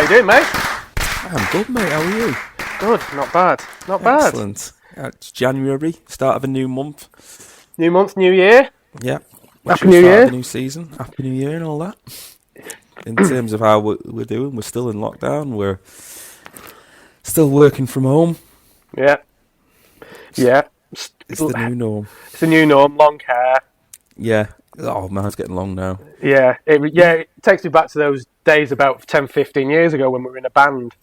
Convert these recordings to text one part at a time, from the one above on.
you doing, mate? I'm good, mate. How are you? Good, not bad. Not bad. Excellent. It's January, start of a new month. New month, new year. Yeah. Happy New Year. Of the new season. Happy New Year and all that. In terms of how we're doing, we're still in lockdown. We're still working from home. Yeah. Yeah. It's the new norm. It's the new norm. Long hair. Yeah. Oh, mine's getting long now. Yeah. It takes me back to those days about 10, 15 years ago when we were in a band.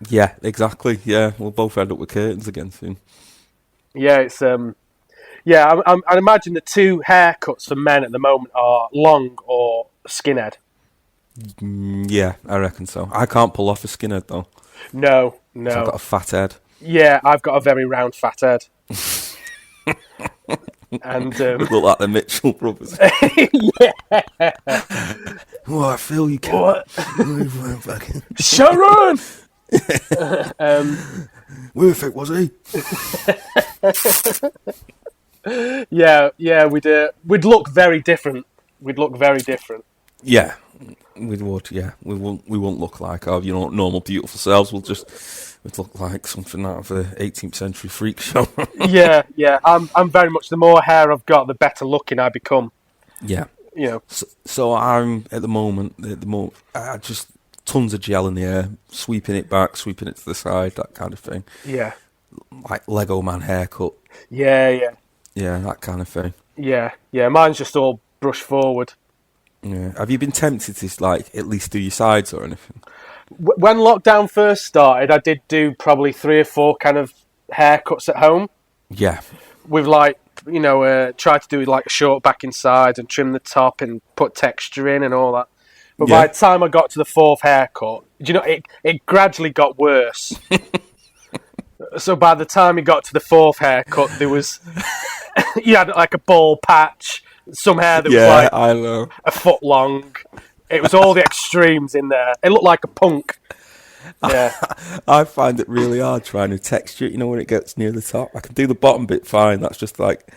Yeah, exactly. Yeah, we'll both end up with curtains again soon. Yeah, it's I imagine the two haircuts for men at the moment are long or skinhead. Yeah, I reckon so. I can't pull off a skinhead though. No. I've got a fat head. Yeah, I've got a very round fat head. And look like the Mitchell brothers. Yeah. Oh, I feel you can't. What? Sharon. Where the was he? Yeah, we'd look very different. Yeah, we would. Yeah, we won't look like our normal beautiful selves. We'd look like something out of the 18th century freak show. Yeah. I'm very much, the more hair I've got, the better looking I become. Yeah. You know. So I'm at the moment, I just tons of gel in the air, sweeping it back, sweeping it to the side, that kind of thing. Yeah. Like Lego man haircut. Yeah. Yeah, that kind of thing. Yeah. Mine's just all brush forward. Yeah. Have you been tempted to at least do your sides or anything? When lockdown first started, I did do probably 3 or 4 kind of haircuts at home. Yeah. With try to do a short back inside and trim the top and put texture in and all that. But by the time I got to the 4th haircut, it gradually got worse. So by the time you got to the 4th haircut, there was you had like a bald patch, some hair that was I know. a foot long. It was all the extremes in there. It looked like a punk. Yeah. I find it really hard trying to texture it, when it gets near the top. I can do the bottom bit fine, that's just like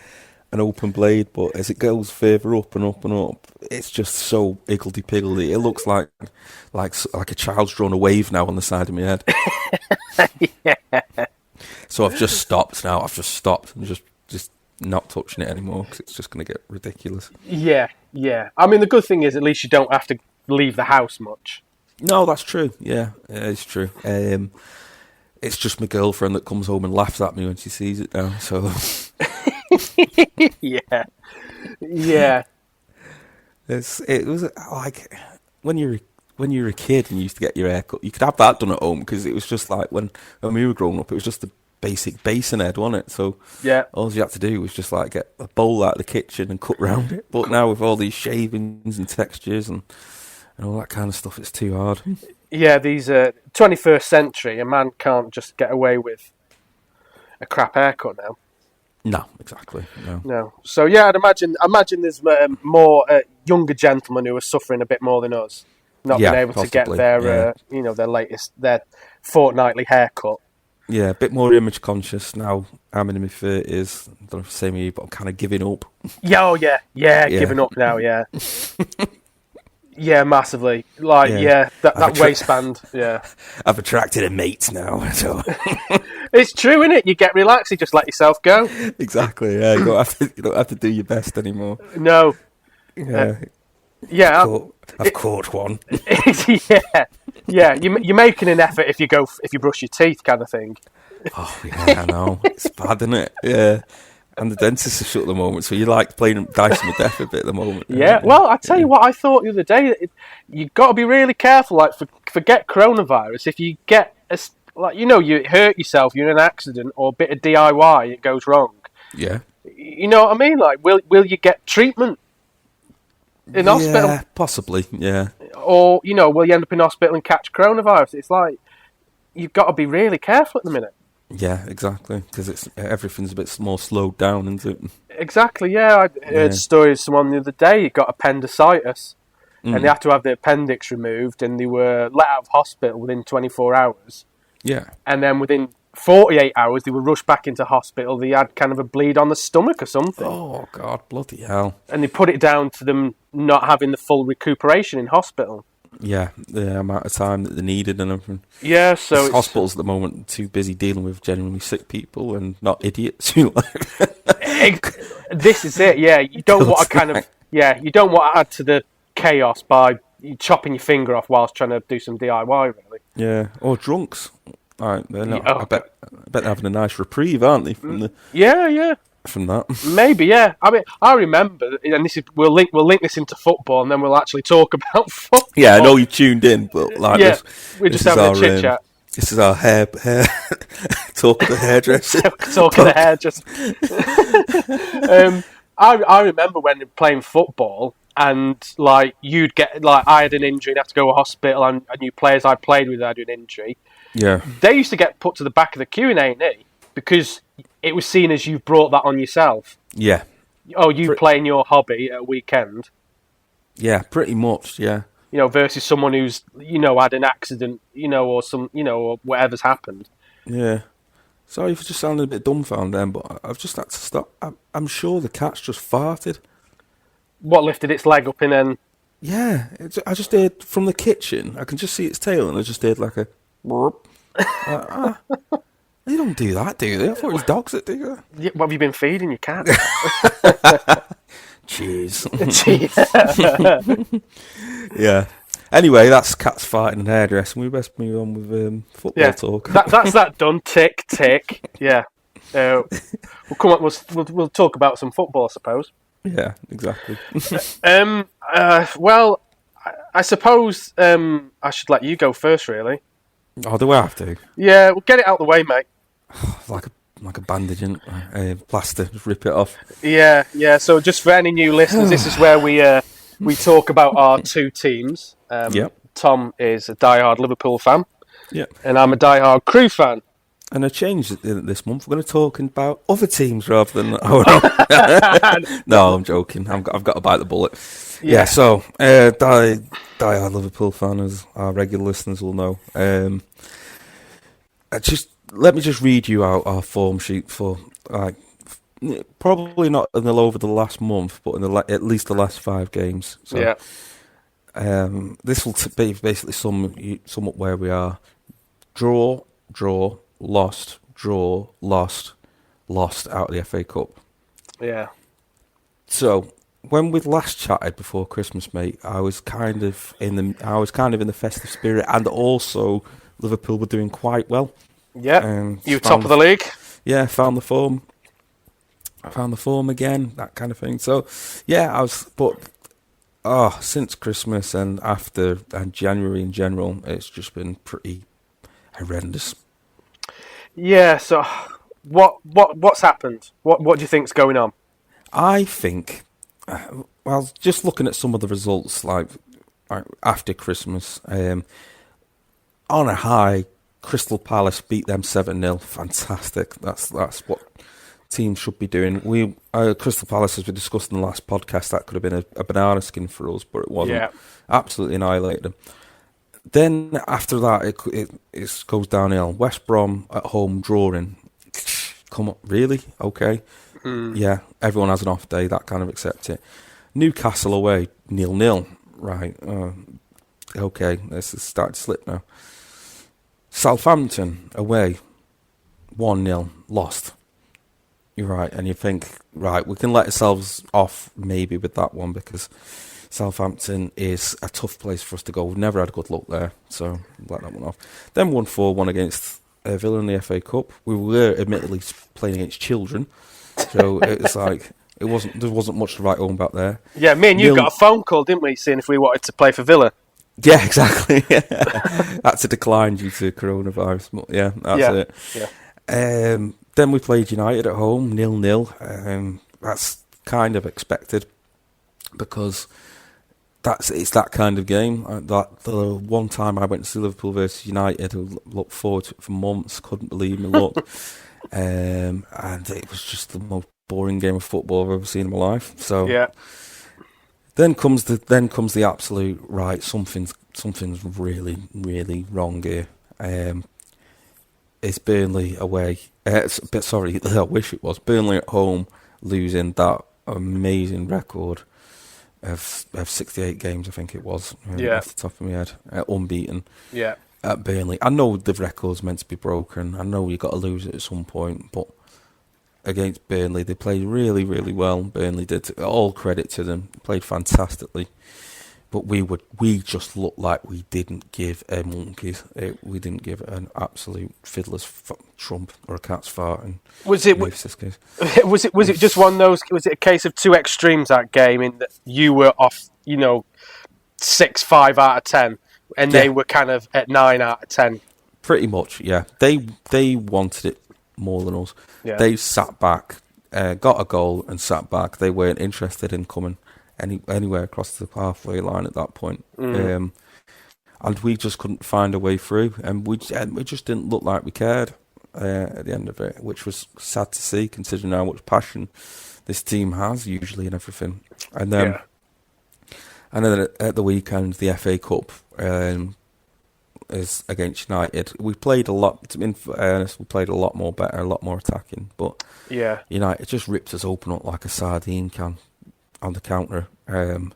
an open blade, but as it goes further up and up and up, it's just so higgledy-piggledy. It looks like a child's drawn a wave now on the side of my head. Yeah. So I've just stopped now. I've just stopped and just not touching it anymore because it's just going to get ridiculous. Yeah. I mean, the good thing is at least you don't have to leave the house much. No, that's true. Yeah, it's true. It's just my girlfriend that comes home and laughs at me when she sees it now. So yeah. It was like when you were a kid and you used to get your hair cut, you could have that done at home because it was just like when we were growing up, it was just the basic basin head, wasn't it? So yeah, all you had to do was just get a bowl out of the kitchen and cut round it. But now with all these shavings and textures and all that kind of stuff, it's too hard. Yeah, these 21st century, a man can't just get away with a crap haircut now. No, exactly. No. So yeah, I'd imagine there's more younger gentlemen who are suffering a bit more than us, not being able to get their their fortnightly haircut. Yeah, a bit more image conscious now. I'm in my 30s. I don't know if it's the same with you, but I'm kind of giving up. Yeah, giving up now. Yeah. Yeah, massively. That waistband. Yeah, I've attracted a mate now. So it's true, isn't it? You get relaxed, you just let yourself go. Exactly. Yeah, you don't have to do your best anymore. No. Yeah. I've caught one. Yeah. You're making an effort if you brush your teeth, kind of thing. Oh yeah, I know. It's bad, isn't it? Yeah. And the dentists are shut at the moment, so you're playing dice with death a bit at the moment. Yeah, well, I tell you what, I thought the other day, you've got to be really careful. Forget coronavirus. If you get you hurt yourself, you're in an accident or a bit of DIY, it goes wrong. Yeah. You know what I mean? Will you get treatment in hospital? Yeah, possibly. Yeah. Or will you end up in hospital and catch coronavirus? It's you've got to be really careful at the minute. Yeah, exactly, because everything's a bit more slowed down, isn't it? Exactly, yeah. I heard stories of someone the other day who got appendicitis, and they had to have the appendix removed, and they were let out of hospital within 24 hours. Yeah. And then within 48 hours, they were rushed back into hospital. They had kind of a bleed on the stomach or something. Oh, God, bloody hell. And they put it down to them not having the full recuperation in hospital. Yeah, the amount of time that they needed and everything. Yeah, so it's Hospitals at the moment are too busy dealing with genuinely sick people and not idiots who this is it. Yeah, you don't want to you don't want to add to the chaos by chopping your finger off whilst trying to do some DIY. Really. Yeah, or drunks. Right, they're not. Oh, I bet they're having a nice reprieve, aren't they? yeah. From that. Maybe, yeah. I mean, I remember, and this is we'll link this into football, and then we'll actually talk about football. Yeah, I know you tuned in, but like we're just having a chit chat. This is our hair talk of the hairdresser. Talk of the hairdresser. I remember when playing football, and like you'd get I had an injury, and have to go to hospital, and new players I played with had an injury. Yeah, they used to get put to the back of the queue in A&E because it was seen as you've brought that on yourself. Yeah. Oh, you playing your hobby at a weekend. Yeah, pretty much. Yeah. Versus someone who's had an accident, or some, or whatever's happened. Yeah. Sorry for just sounding a bit dumbfounded then, but I've just had to stop. I'm sure the cat's just farted. What, lifted its leg up and then? Yeah, I just heard from the kitchen. I can just see its tail, and I just heard like a. They don't do that, do they? I thought it was dogs that do that. Yeah, what have you been feeding your cat? Cheers. Yeah. Anyway, that's cats fighting and hairdressing. We best move on with football talk. That's that done. Tick, tick. Yeah. We'll come up. We'll talk about some football, I suppose. Yeah, exactly. Well, I suppose I should let you go first, really. Oh, do I have to? Yeah, we'll get it out of the way, mate. like a bandage and plaster, just rip it off. Yeah. So just for any new listeners, this is where we talk about our two teams. Yep. Tom is a diehard Liverpool fan. Yep. And I'm a diehard Crew fan. And I changed it this month. We're going to talk about other teams rather than. No, I'm joking. I've got to bite the bullet. Yeah. So diehard Liverpool fan, as our regular listeners will know. Let me just read you out our form sheet for probably not over the last month, but in at least the last 5 games. So, yeah. This will be basically sum up where we are. Draw, lost, lost out of the FA Cup. Yeah. So when we last chatted before Christmas, mate, I was kind of in the festive spirit, and also Liverpool were doing quite well. Yeah. You were top of the league. Yeah, found the form again, that kind of thing. So yeah, since Christmas and after and January in general, it's just been pretty horrendous. Yeah, so what's happened? What do you think's going on? I think, just looking at some of the results, like after Christmas, on a high, Crystal Palace beat them 7-0. Fantastic. That's what teams should be doing. Crystal Palace, as we discussed in the last podcast, that could have been a banana skin for us, but it wasn't. Yeah. Absolutely annihilated them. Then after that, it goes downhill. West Brom at home drawing. Come on, really? Okay. Yeah, everyone has an off day. That kind of accept it. Newcastle away 0-0. Right. Okay, this is starting to slip now. Southampton away 1-0 lost. You're right, and you think, right, we can let ourselves off maybe with that one because Southampton is a tough place for us to go. We've never had good luck there, so let that one off. Then 1-4-1 against Villa in the FA Cup. We were admittedly playing against children, so it's like there wasn't much to write home about there. Yeah, me and you got a phone call, didn't we, seeing if we wanted to play for Villa? Yeah, exactly. That's a decline due to coronavirus. But yeah, that's it. Yeah. Then we played United at home 0-0. That's kind of expected because it's that kind of game. The one time I went to see Liverpool versus United, I looked forward to it for months. Couldn't believe my luck, and it was just the most boring game of football I've ever seen in my life. So yeah. Then comes the absolute right. Something's really, really wrong here. It's Burnley away. I wish it was Burnley at home losing that amazing record of 68 games, I think it was, Yeah. off the top of my head, unbeaten Yeah. at Burnley. I know the record's meant to be broken. I know you've got to lose it at some point, but against Burnley, they played really, really well. Burnley did. All credit to them. Played fantastically. But we just looked like we didn't give a monkey's. We didn't give an absolute fiddler's trump or a cat's fart. In Was it this case. was it just one of those? Was it a case of two extremes that game in that you were off, 6-5 out of 10, and they were kind of at 9 out of 10? Pretty much, yeah. They wanted it more than us. Yeah. They sat back, got a goal and sat back. They weren't interested in coming anywhere across the halfway line at that point. And we just couldn't find a way through, and we just didn't look like we cared at the end of it, which was sad to see, considering how much passion this team has usually and everything. And then at the weekend, the FA Cup is against United. We played a lot. In fairness, we played a lot more better, a lot more attacking. But United just ripped us open up like a sardine can on the counter. And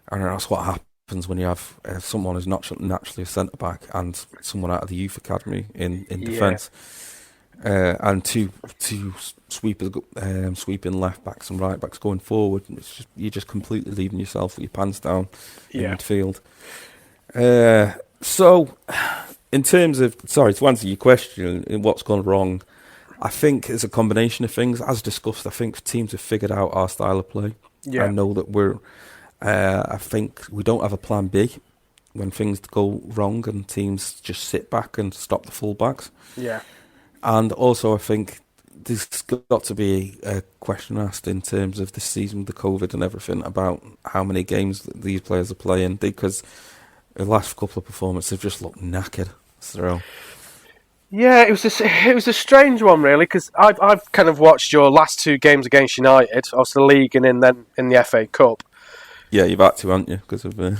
that's what happens when you have someone who's not naturally a centre back and someone out of the youth academy in defence, and two sweepers, sweeping left backs and right backs going forward. You're just completely leaving yourself with your pants down in midfield. So, in terms of, to answer your question, what's gone wrong, I think it's a combination of things. As discussed, I think teams have figured out our style of play. I know that I think we don't have a plan B when things go wrong and teams just sit back and stop the fullbacks. Yeah. And also, I think there's got to be a question asked in terms of this season with the COVID and everything about how many games these players are playing, because the last couple of performances have just looked knackered. So. Yeah, it was a strange one, really, because I've kind of watched your last two games against United, obviously the league and then in the FA Cup. Yeah, you've had to, haven't you? Because of, of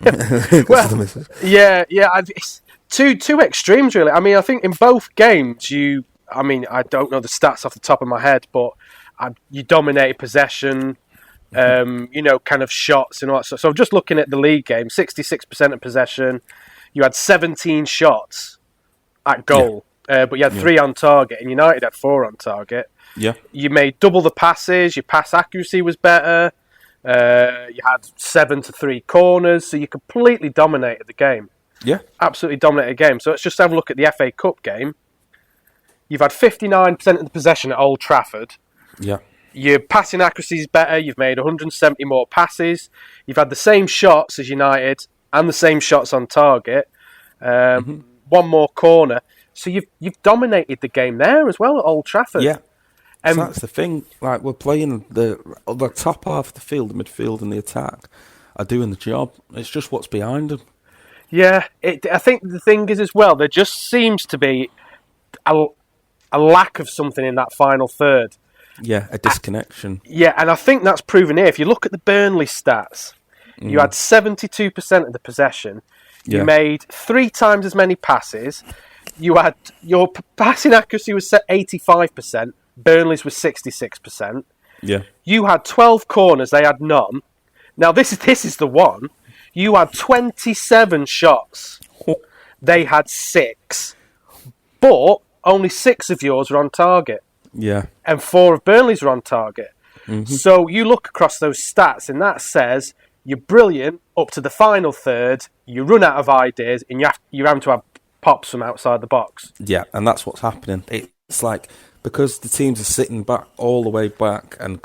the misses. Yeah. It's two extremes, really. I mean, I think in both games, I don't know the stats off the top of my head, but you dominated possession, kind of shots and all that stuff. So just looking at the league game, 66% of possession, you had 17 shots at goal, but you had 3 on target, and United had 4 on target. Yeah, you made double the passes. Your pass accuracy was better. You had 7 to 3 corners, so you completely dominated the game. Yeah, absolutely dominated the game. So let's just have a look at the FA Cup game. You've had 59% of the possession at Old Trafford. Yeah, your passing accuracy is better. You've made 170 more passes. You've had the same shots as United and the same shots on target. One more corner. So you've dominated the game there as well at Old Trafford. Yeah. So that's the thing. Like, we're playing the top half of the field, the midfield and the attack are doing the job. It's just what's behind them. Yeah, I think the thing is as well, there just seems to be a lack of something in that final third. Yeah, a disconnection. And I think that's proven here. If you look at the Burnley stats, you had 72% of the possession. You made 3 times as many passes. You had your passing accuracy was set 85%. Burnley's was 66%. Yeah. You had 12 corners. They had none. Now this is the one. You had 27 shots. They had 6, but only 6 of yours were on target. Yeah. And 4 of Burnley's were on target. So you look across those stats, and that says you're brilliant up to the final third. You run out of ideas, and you're having to have pops from outside the box. Yeah, and that's what's happening. It's like, because the teams are sitting back all the way back and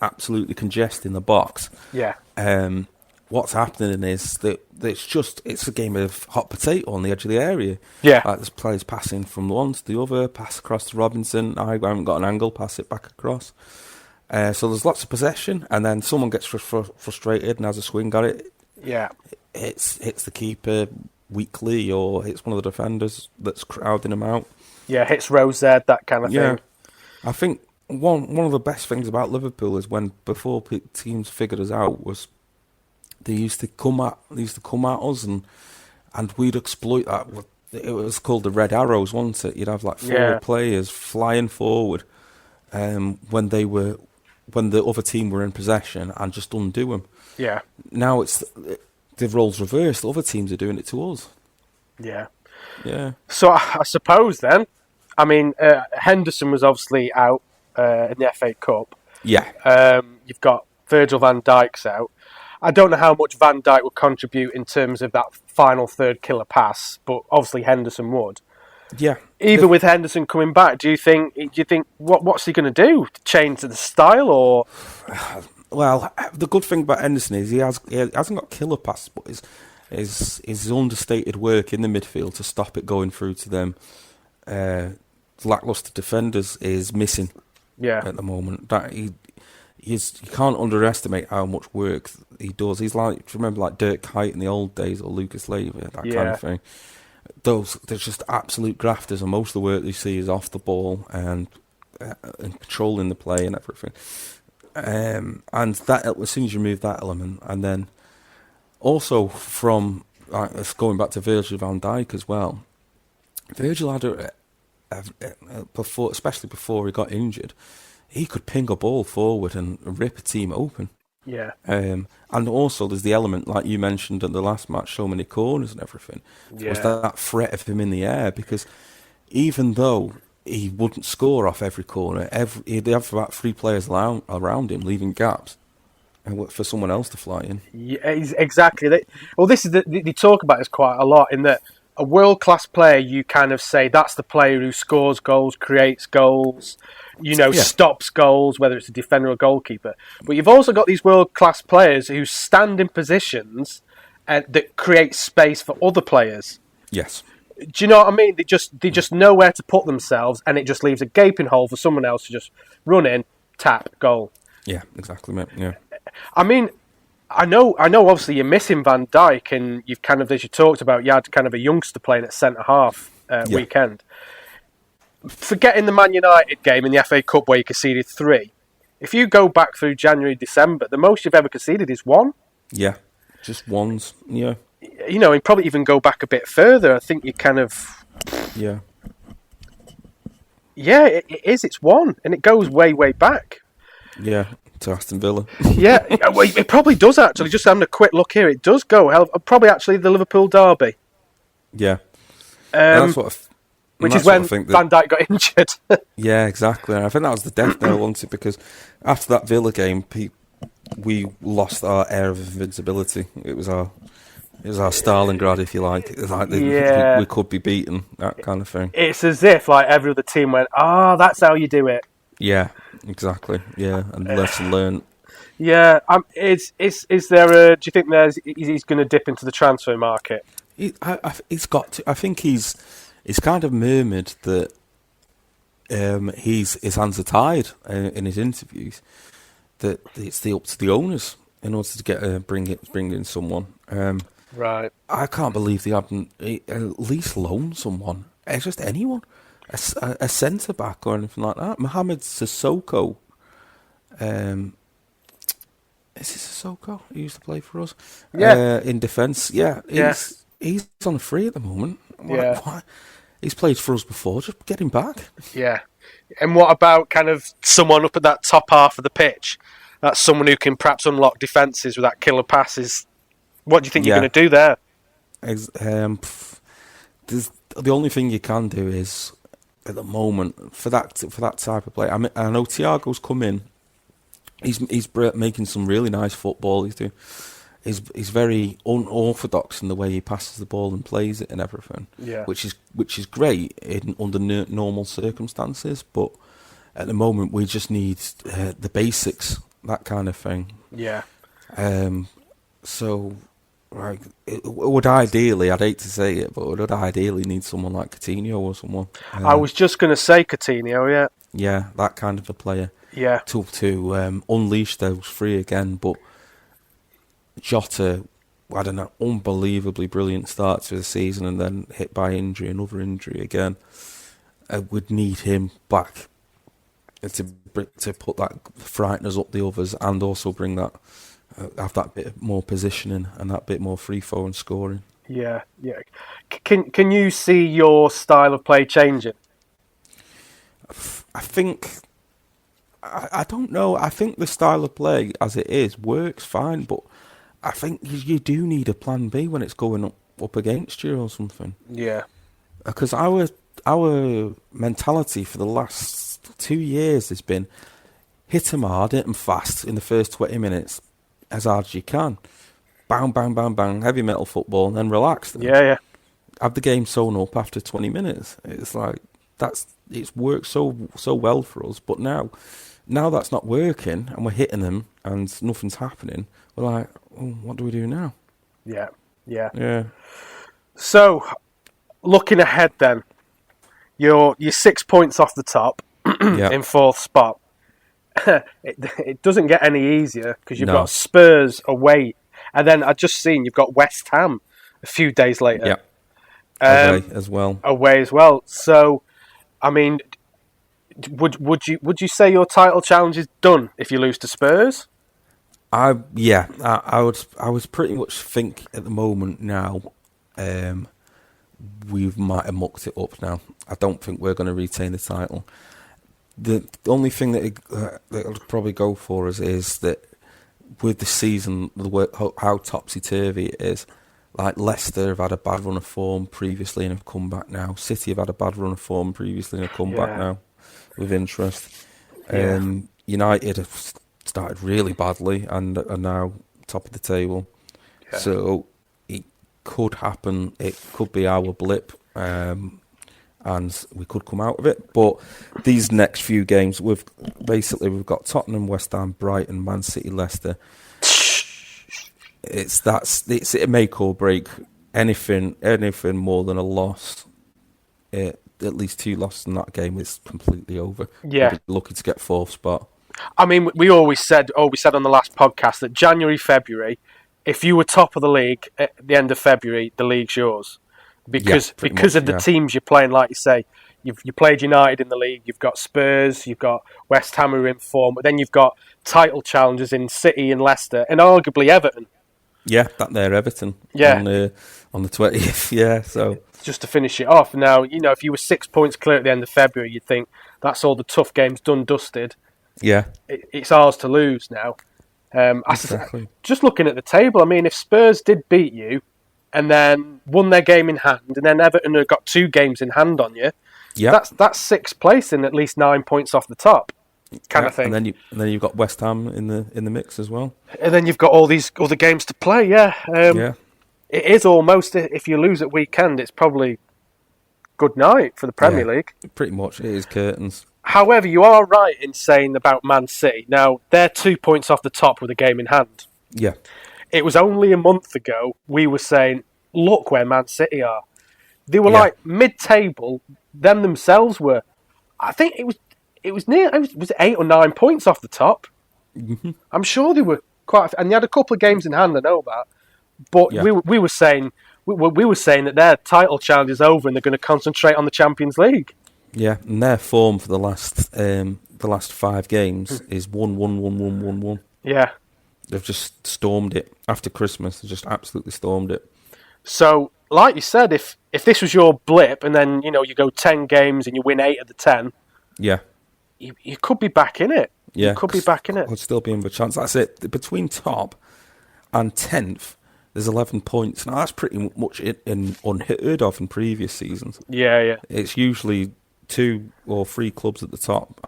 absolutely congesting the box. Yeah. What's happening is that it's a game of hot potato on the edge of the area. Yeah. Like, there's players passing from one to the other, pass across to Robinson. I haven't got an angle, pass it back across. So there's lots of possession, and then someone gets frustrated and has a swing at it. Yeah. Hits the keeper weakly, or hits one of the defenders that's crowding him out. Yeah, hits Rose there, that kind of thing. I think one of the best things about Liverpool is when before teams figured us out was they used to come at us and we'd exploit that. It was called the Red Arrows, wasn't it? You'd have like 4 players flying forward when they were when the other team were in possession and just undo them. Yeah. Now the roles reversed. The other teams are doing it to us. Yeah. Yeah. So I suppose then, I mean, Henderson was obviously out in the FA Cup. Yeah. You've got Virgil van Dijk's out. I don't know how much Van Dijk would contribute in terms of that final third killer pass, but obviously Henderson would. Yeah. Even with Henderson coming back, do you think what's he going to do? Change the style or? Well, the good thing about Henderson is he hasn't got killer passes, but his understated work in the midfield to stop it going through to them lackluster defenders is missing. Yeah. At the moment, that you can't underestimate how much work he does. He's like, do you remember like Dirk Kuyt in the old days or Lucas Leiva, that kind of thing. They're just absolute grafters, and most of the work you see is off the ball and controlling the play and everything. And that, as soon as you remove that element, and then also from going back to Virgil van Dijk as well. Virgil had before, especially before he got injured, he could ping a ball forward and rip a team open. Yeah. And also there's the element, like you mentioned at the last match, so many corners and everything. Yeah. Was that threat of him in the air, because even though he wouldn't score off every corner, he'd have about 3 players around him, leaving gaps and for someone else to fly in. Yeah, exactly. This is they talk about this quite a lot, in that a world-class player, you kind of say that's the player who scores goals, creates goals, stops goals, whether it's a defender or goalkeeper. But you've also got these world-class players who stand in positions that create space for other players. Yes. Do you know what I mean? They just know where to put themselves, and it just leaves a gaping hole for someone else to just run in, tap, goal. Yeah, exactly, mate. Yeah. I mean, I know. Obviously, you're missing Van Dijk, and you've kind of, as you talked about, you had kind of a youngster playing at centre half weekend. Forgetting the Man United game in the FA Cup where you conceded 3. If you go back through January, December, the most you've ever conceded is 1. Yeah, just ones. Yeah. And probably even go back a bit further. I think you kind of. Yeah. Yeah, it is. It's 1, and it goes way, way back. Yeah. To Aston Villa. Yeah, well, it probably does actually. Just having a quick look here, it does go. Probably actually the Liverpool derby. Yeah, that's which is when Van Dijk got injured. Yeah, exactly. And I think that was the death knell, wasn't it? Because after that Villa game, we lost our air of invincibility. It was our Stalingrad, if you like. It was like we could be beaten, that kind of thing. It's as if like every other team went, that's how you do it. Yeah, exactly. Yeah, and lesson learned. Yeah, is there? Do you think he's going to dip into the transfer market? He's got to. I think he's kind of murmured that his hands are tied in his interviews. That it's up to the owners in order to bring in someone. Right. I can't believe they haven't at least loaned someone. Just anyone. A centre back or anything like that. Mohamed Sissoko. Is it Sissoko? He used to play for us. Yeah. In defence. Yeah. He's on a free at the moment. Why? He's played for us before. Just get him back. Yeah. And what about kind of someone up at that top half of the pitch? That's someone who can perhaps unlock defences with that killer passes. What do you think you're going to do there? The only thing you can do is, at the moment, for that type of play. I know Thiago's come in. He's making some really nice football. He's very unorthodox in the way he passes the ball and plays it and everything. Yeah. Which is great under normal circumstances. But at the moment, we just need the basics, that kind of thing. Yeah. So. Right, it would ideally, I'd hate to say it, but it would ideally need someone like Coutinho or someone. I was just going to say Coutinho, yeah. Yeah, that kind of a player. Yeah. To unleash those 3 again, but Jota had an unbelievably brilliant start to the season and then hit by another injury again. I would need him back to put that frighteners up the others and also bring that. Have that bit more positioning and that bit more free flow and scoring. Yeah. Can you see your style of play changing? I think I don't know. I think the style of play as it is works fine, but I think you do need a plan B when it's going up against you or something. Yeah. Because our mentality for the last 2 years has been hit them hard, hit them fast in the first 20 minutes, as hard as you can. Bang, bang, bang, bang, heavy metal football, and then relax them. Yeah. Have the game sewn up after 20 minutes. It's like it's worked so well for us, but now that's not working, and we're hitting them, and nothing's happening. We're like, what do we do now? Yeah. So, looking ahead, then, you're 6 points off the top in fourth spot. It doesn't get any easier because you've got Spurs away, and then I just seen you've got West Ham a few days later. Away as well. So, I mean, would you say your title challenge is done if you lose to Spurs? I was pretty much think at the moment now, we might have mucked it up now. I don't think we're going to retain the title. The only thing that it'll probably go for us is that with the season, how topsy-turvy it is, like Leicester have had a bad run of form previously and have come back now. City have had a bad run of form previously and have come back now with interest. United have started really badly and are now top of the table. Yeah. So it could happen. It could be our blip. And we could come out of it. But these next few games, we've got Tottenham, West Ham, Brighton, Man City, Leicester. It's a make or break. Anything more than a loss, at least 2 losses in that game, is completely over. Yeah, we'll be lucky to get fourth spot. I mean, we said on the last podcast that January, February, if you were top of the league at the end of February, the league's yours. Because of the teams you're playing, like you say, you played United in the league, you've got Spurs, you've got West Ham who are in form, but then you've got title challengers in City and Leicester, and arguably Everton. Yeah, that there, Everton. Yeah. On the 20th, yeah, so... Just to finish it off. Now, if you were 6 points clear at the end of February, you'd think that's all the tough games done, dusted. Yeah. It's ours to lose now. Exactly. Just looking at the table, I mean, if Spurs did beat you, and then won their game in hand, and then Everton have got 2 games in hand on you. Yeah, that's 6th place and at least 9 points off the top, kind of thing. And then you've got West Ham in the mix as well. And then you've got all these other games to play. Yeah, it is almost, if you lose at weekend, it's probably good night for the Premier League. Pretty much, it is curtains. However, you are right in saying about Man City. Now they're 2 points off the top with a game in hand. Yeah. It was only a month ago we were saying, look where Man City are. They were like mid-table. Them themselves were. I think it was 8 or 9 points off the top. Mm-hmm. I'm sure they were quite, and they had a couple of games in hand. I know that, but we were saying that their title challenge is over and they're going to concentrate on the Champions League. Yeah, and their form for the last 5 games is 1-1-1-1-1-1. Yeah. They've just stormed it after Christmas. They just absolutely stormed it. So, like you said, if this was your blip, and then you go 10 games and you win 8 of the 10, you could be back in it. Yeah, you could be back in it. Would still be in a chance. That's it. Between top and 10th, there's 11 points. Now that's pretty much unheard of in previous seasons. Yeah. It's usually 2 or 3 clubs at the top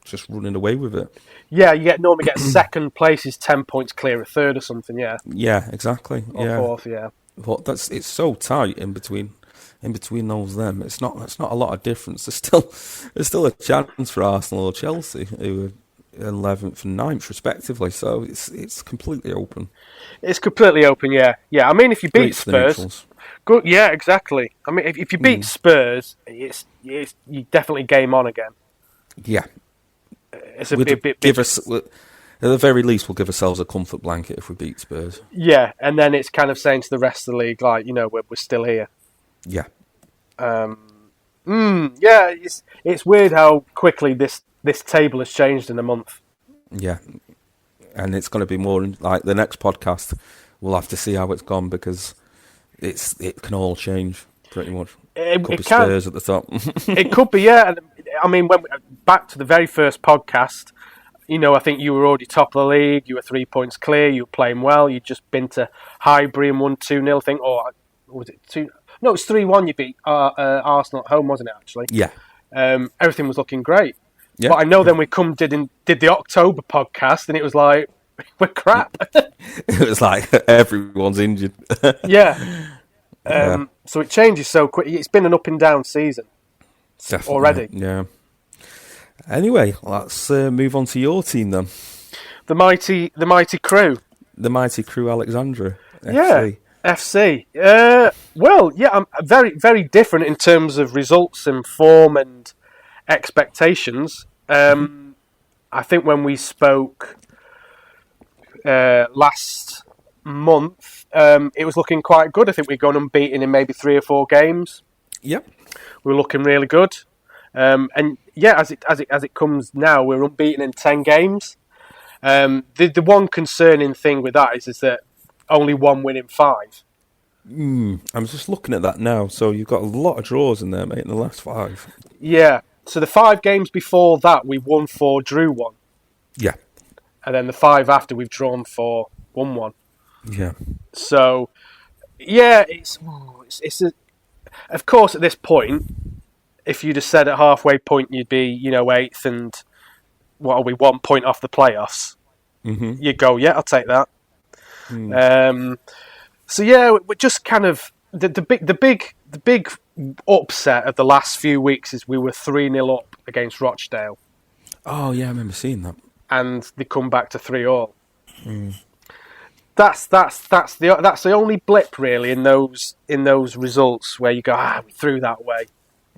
just running away with it. Yeah, you normally get second place is 10 points clear, a third or something. Yeah. Yeah, exactly. Or fourth. Yeah. But it's so tight in between those them. It's not a lot of difference. There's still a chance for Arsenal or Chelsea, who are 11th and 9th respectively. So it's completely open. It's completely open. Yeah. I mean, if you beat Spurs, good. Yeah, exactly. I mean, if you beat Spurs, it's you definitely game on again. Yeah. It's a bit. Give us. At the very least, we'll give ourselves a comfort blanket if we beat Spurs. Yeah, and then it's kind of saying to the rest of the league, like, we're still here. Yeah. Yeah, it's weird how quickly this table has changed in a month. Yeah, and it's going to be more like the next podcast. We'll have to see how it's gone because it can all change pretty much. It could be Spurs at the top. It could be, yeah. And I mean, back to the very first podcast, I think you were already top of the league. You were 3 points clear. You were playing well. You'd just been to Highbury and won 2-0. I think, or was it 2? No, it's 3-1. You beat Arsenal at home, wasn't it? Actually, Yeah. Everything was looking great. Yeah. But I know then we did the October podcast, and it was like we're crap. It was like everyone's injured. Yeah. So it changes so quick. It's been an up and down season. Definitely, already. Yeah. Anyway, let's move on to your team then. The mighty Crew. The mighty Crew Alexandra. Yeah, FC. I'm very, very different in terms of results and form and expectations. I think when we spoke last month, it was looking quite good. I think we'd gone unbeaten in maybe 3 or 4 games. Yep. We were looking really good. And yeah, as it comes now, we're unbeaten in 10 games. The one concerning thing with that is that only 1 win in 5. I'm just looking at that now. So you've got a lot of draws in there, mate, in the last 5. Yeah. So the 5 games before that, we won 4, drew 1. Yeah. And then the 5 after, we've drawn 4, won 1. Yeah. So, yeah, it's of course, at this point, if you'd have said at halfway point you'd be, 8th and, 1 point off the playoffs, you'd go, yeah, I'll take that. So yeah, we're just kind of the big upset of the last few weeks is we were 3-0 up against Rochdale. Oh yeah, I remember seeing that. And they come back to 3-3. That's the only blip really in those results where you go, we threw that way.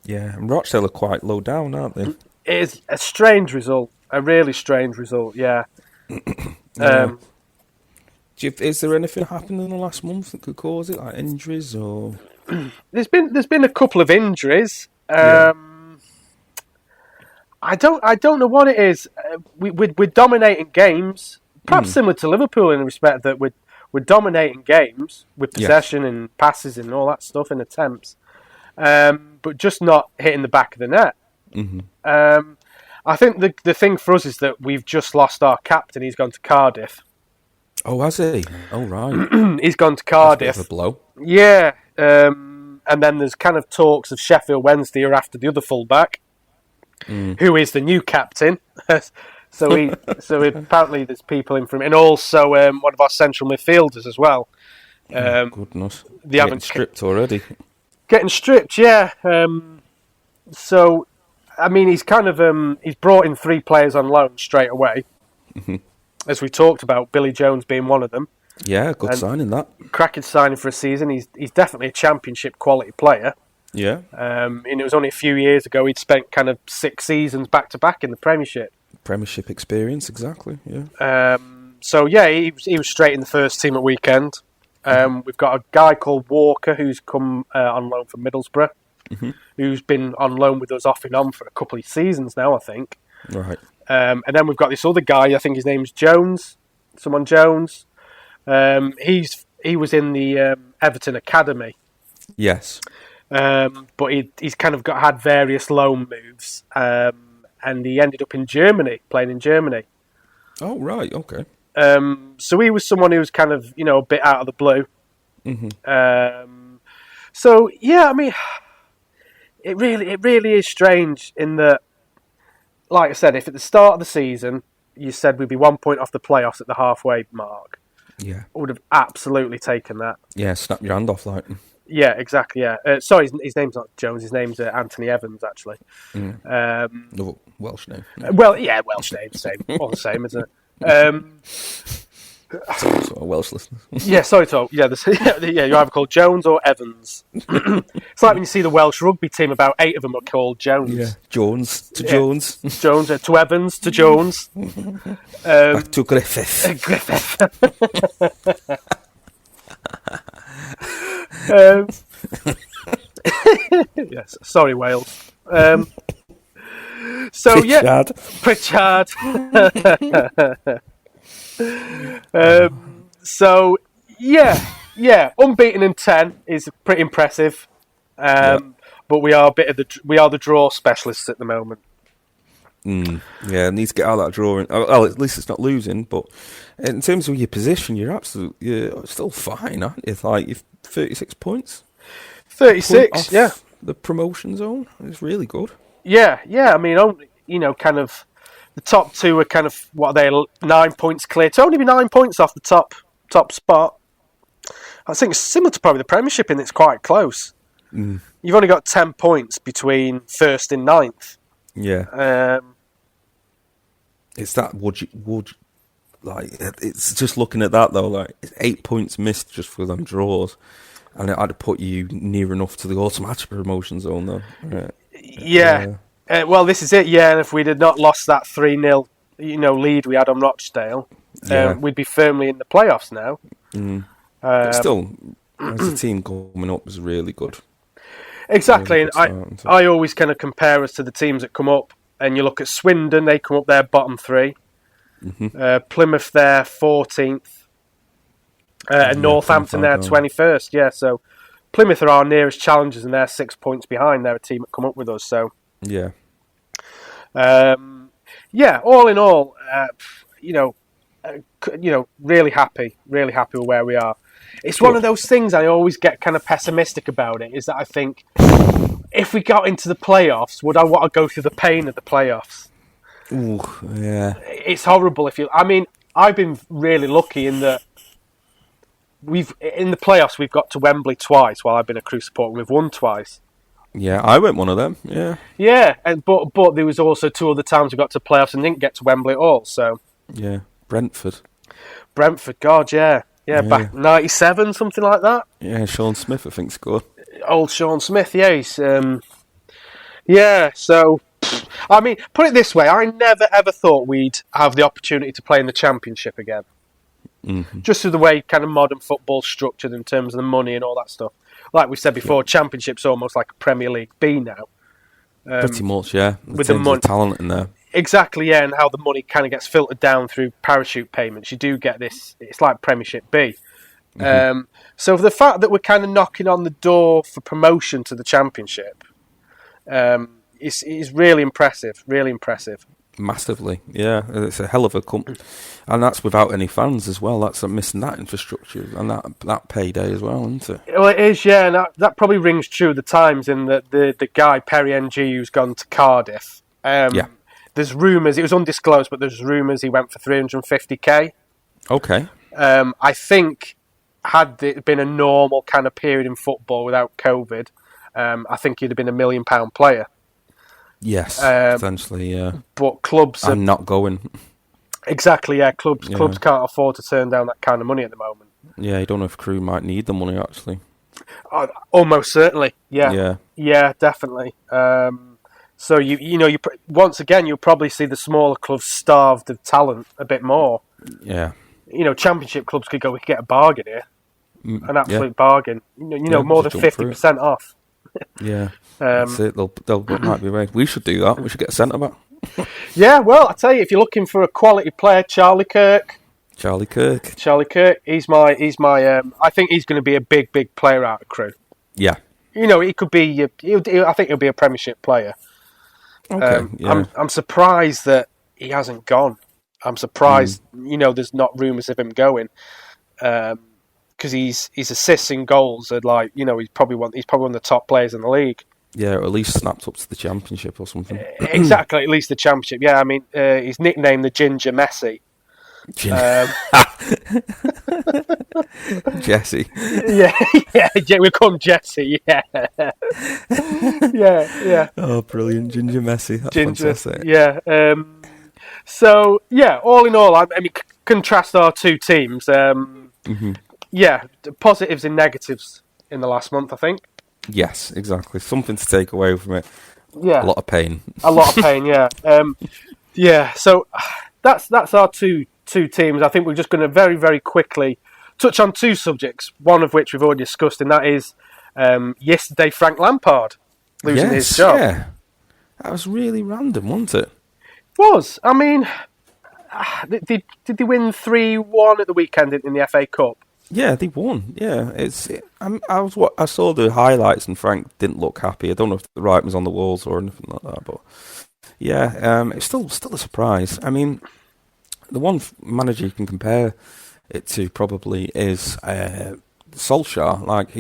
Yeah, and Rochdale are quite low down, aren't they? It is a strange result, a really strange result. Yeah. Yeah. Is there anything happened in the last month that could cause it, like injuries or? There's been a couple of injuries. Yeah. I don't know what it is. We're dominating games, perhaps similar to Liverpool in the respect that we're dominating games with possession and passes and all that stuff and attempts, but just not hitting the back of the net. I think the thing for us is that we've just lost our captain. He's gone to Cardiff. Oh, has he? Oh, right. He's gone to Cardiff. That's a bit of a blow. Yeah. And then there's kind of talks of Sheffield Wednesday are after the other fullback, who is the new captain. So apparently there's people in from, and also one of our central midfielders as well. Goodness. They haven't stripped already. Getting stripped, yeah. So, I mean, he's kind of he's brought in 3 players on loan straight away. As we talked about, Billy Jones being one of them. Yeah, good signing that. Cracking signing for a season. He's definitely a championship quality player. Yeah. And it was only a few years ago he'd spent kind of 6 seasons back to back in the Premiership. Premiership experience, exactly. Yeah. So yeah, he was straight in the first team at weekend. We've got a guy called Walker who's come on loan from Middlesbrough, who's been on loan with us off and on for a couple of seasons now, I think. Right. And then we've got this other guy, I think his name's Jones. Jones. He was in the Everton Academy. Yes. But he's kind of had various loan moves, and he ended up in Germany, playing in Germany. Oh, right, okay. So he was someone who was kind of, a bit out of the blue. So, yeah, I mean, it really is strange in that, like I said, if at the start of the season you said we'd be 1 point off the playoffs at the halfway mark, I would have absolutely taken that. Yeah, snap your hand off, like. Yeah, exactly, yeah. Sorry, his name's not Jones, his name's Anthony Evans, actually. Welsh name. Well, yeah, Welsh name, all the same, isn't it? Sort of Welsh listeners. Yeah, sorry, Tom. Yeah, you're either called Jones or Evans. It's like when you see the Welsh rugby team, about 8 of them are called Jones. Yeah, Jones to Jones. Jones to Evans to Jones. Back to Griffith. Yes, sorry, Wales. So Pritchard. So unbeaten in 10 is pretty impressive. But we are the draw specialists at the moment. Yeah, it needs to get out of that drawing. Well, at least it's not losing. But in terms of your position, you're still fine, aren't you? It's like you've 36 points. 36, yeah. The promotion zone is really good. Yeah. I mean, kind of the top two are kind of, 9 points clear. To only be 9 points off the top spot. I think it's similar to probably the Premiership, and it's quite close. You've only got 10 points between first and ninth. Yeah. It's that it's just looking at that though, like it's 8 points missed just for them draws, and it had to put you near enough to the automatic promotion zone though. Right. Yeah. Well, this is it. Yeah, and if we had not lost that 3-0, lead we had on Rochdale, we'd be firmly in the playoffs now. But still, as a team coming up is really good. Exactly, and I always kind of compare us to the teams that come up, and you look at Swindon, they come up there bottom three. Plymouth there 14th, and Northampton there 21st. Yeah, so Plymouth are our nearest challengers, and they're 6 points behind. They're a team that come up with us. So yeah, all in all, really happy with where we are. It's one of those things I always get kind of pessimistic about it, is that I think if we got into the playoffs, would I want to go through the pain of the playoffs? Ooh, yeah. It's horrible I've been really lucky in that in the playoffs we've got to Wembley twice while I've been a Crew supporter, and we've won twice. Yeah, I went one of them, yeah. Yeah, but there was also 2 other times we got to playoffs and didn't get to Wembley at all, so... Yeah, Brentford, God, yeah. Yeah, back 97, something like that. Yeah, Sean Smith, I think, scored. Old Sean Smith, yeah. He's, so... I mean, put it this way, I never ever thought we'd have the opportunity to play in the Championship again. Just through the way kind of modern football's structured in terms of the money and all that stuff. Like we said before, Championship's almost like a Premier League B now. Pretty much, yeah. With the money, talent in there. Exactly, yeah, and how the money kind of gets filtered down through parachute payments. You do get this, it's like Premiership B. So the fact that we're kind of knocking on the door for promotion to the Championship is really impressive, Massively, yeah. It's a hell of a company. And that's without any fans as well. That's missing that infrastructure and that payday as well, isn't it? Well, it is, yeah, and that probably rings true of the times in that the guy, Perry NG, who's gone to Cardiff, there's rumours, it was undisclosed, but there's rumours he went for 350k. Okay. I think, had it been a normal kind of period in football without COVID, I think he'd have been £1 million player. Yes, essentially, yeah. But clubs... I'm not going. Exactly, yeah. Clubs can't afford to turn down that kind of money at the moment. Yeah, you don't know if Crew might need the money, actually. Almost certainly, yeah. Yeah, definitely. So, you once again, you'll probably see the smaller clubs starved of talent a bit more. Yeah. Championship clubs could get a bargain here. An absolute bargain. More than 50% off. Yeah. That's it. They'll might be right. We should do that. We should get a centre back. Yeah, well, I tell you, if you're looking for a quality player, Charlie Kirk. He's my. I think he's going to be a big player out of Crew. Yeah. He could be. I think he'll be a Premiership player. Okay. Yeah. I'm surprised that he hasn't gone. I'm surprised. There's not rumours of him going. Because his assists and goals are he's probably one of the top players in the league. Yeah, or at least snapped up to the Championship or something. Exactly, at least the Championship. Yeah, I mean, he's nicknamed the Ginger Messi. Jesse. Yeah, we call him Jesse. Yeah, yeah. Oh, brilliant, Ginger Messi. That's fantastic. Yeah. So yeah, all in all, I mean, contrast our two teams. Yeah, positives and negatives in the last month, I think. Yes, exactly. Something to take away from it. Yeah. A lot of pain. Yeah. Yeah, so that's our two teams. I think we're just going to very, very quickly touch on 2 subjects, one of which we've already discussed, and that is yesterday Frank Lampard losing his job. Yeah. That was really random, wasn't it? It was. I mean, did they win 3-1 at the weekend in the FA Cup? Yeah, they won. Yeah, I saw the highlights and Frank didn't look happy. I don't know if the writing was on the walls or anything like that, but Yeah, it's still a surprise. I mean, the one manager you can compare it to probably is Solskjaer. Like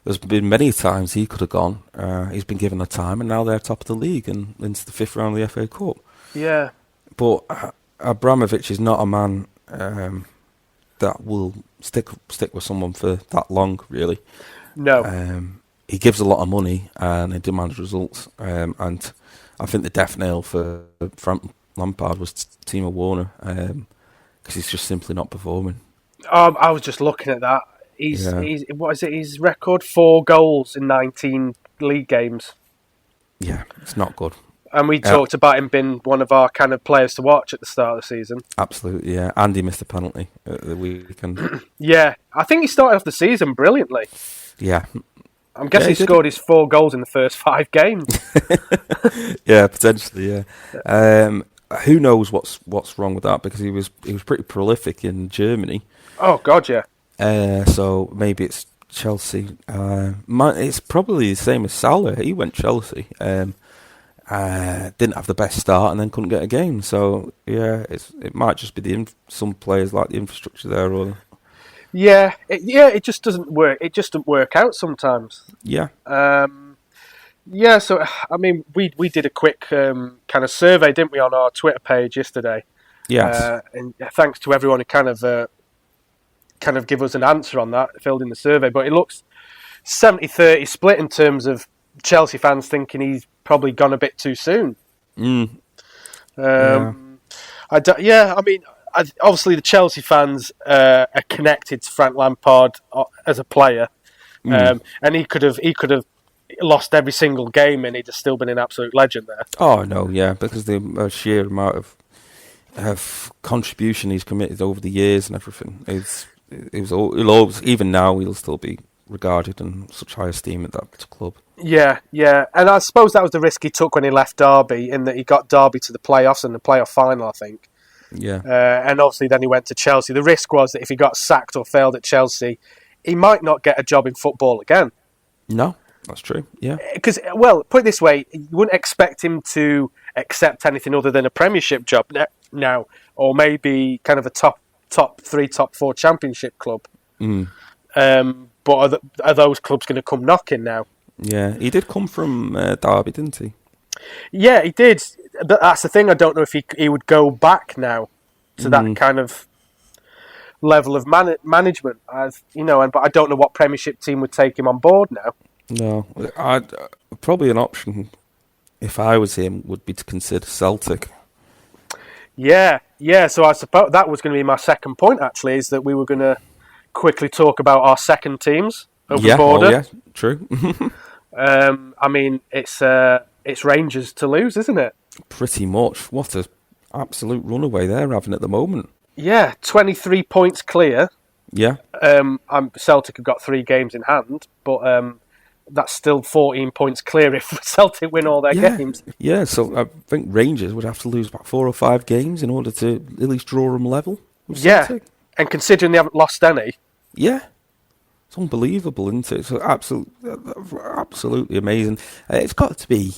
there's been many times he could have gone. He's been given the time, and now they're top of the league and into the fifth round of the FA Cup. Yeah. But Abramovich is not a man that will stick with someone for that long, really. No. He gives a lot of money and he demands results. And I think the death nail for Frank Lampard was Timo Werner, because he's just simply not performing. I was just looking at that. He's what is it? His record 4 goals in 19 league games. Yeah, it's not good. And we talked about him being one of our kind of players to watch at the start of the season. Absolutely, yeah. And he missed a penalty at the weekend. Yeah, I think he started off the season brilliantly. Yeah. I'm guessing he scored his 4 goals in the first 5 games. Yeah, potentially, yeah. Who knows what's wrong with that, because he was pretty prolific in Germany. Oh, God, yeah. So maybe it's Chelsea. It's probably the same as Salah. He went Chelsea. Didn't have the best start and then couldn't get a game. So yeah, it might just be some players like the infrastructure there, or it just doesn't work. It just doesn't work out sometimes. Yeah. Yeah. So I mean, we did a quick kind of survey, didn't we, on our Twitter page yesterday? Yes. And thanks to everyone who kind of give us an answer on that, filled in the survey. But it looks 70-30 split in terms of Chelsea fans thinking he's probably gone a bit too soon. Yeah. I mean, obviously the Chelsea fans are connected to Frank Lampard as a player, and he could have lost every single game and he'd have still been an absolute legend there. Oh no, yeah, because the sheer amount of contribution he's committed over the years and everything he'll always, even now, he'll still be regarded in such high esteem at that club. Yeah, and I suppose that was the risk he took when he left Derby, in that he got Derby to the playoffs and the playoff final, I think. Yeah. And obviously then he went to Chelsea. The risk was that if he got sacked or failed at Chelsea, he might not get a job in football again. No, that's true, yeah. Because, well, put it this way, you wouldn't expect him to accept anything other than a Premiership job now, or maybe kind of a top 3, top 4 Championship club. But are those clubs going to come knocking now? Yeah, he did come from Derby, didn't he? Yeah, he did. That's the thing. I don't know if he would go back now to that kind of level of management. But I don't know what Premiership team would take him on board now. No, probably an option, if I was him, would be to consider Celtic. Yeah. So I suppose that was going to be my second point, actually, is that we were going to quickly talk about our second teams over the border. Oh yeah, true. I mean, it's Rangers to lose, isn't it? Pretty much. What an absolute runaway they're having at the moment. Yeah, 23 points clear. Yeah. Celtic have got 3 games in hand, but that's still 14 points clear if Celtic win all their games. Yeah, so I think Rangers would have to lose about 4 or 5 games in order to at least draw them level with Celtic. And considering they haven't lost any. Yeah. It's unbelievable, isn't it? So absolutely amazing. There's got to be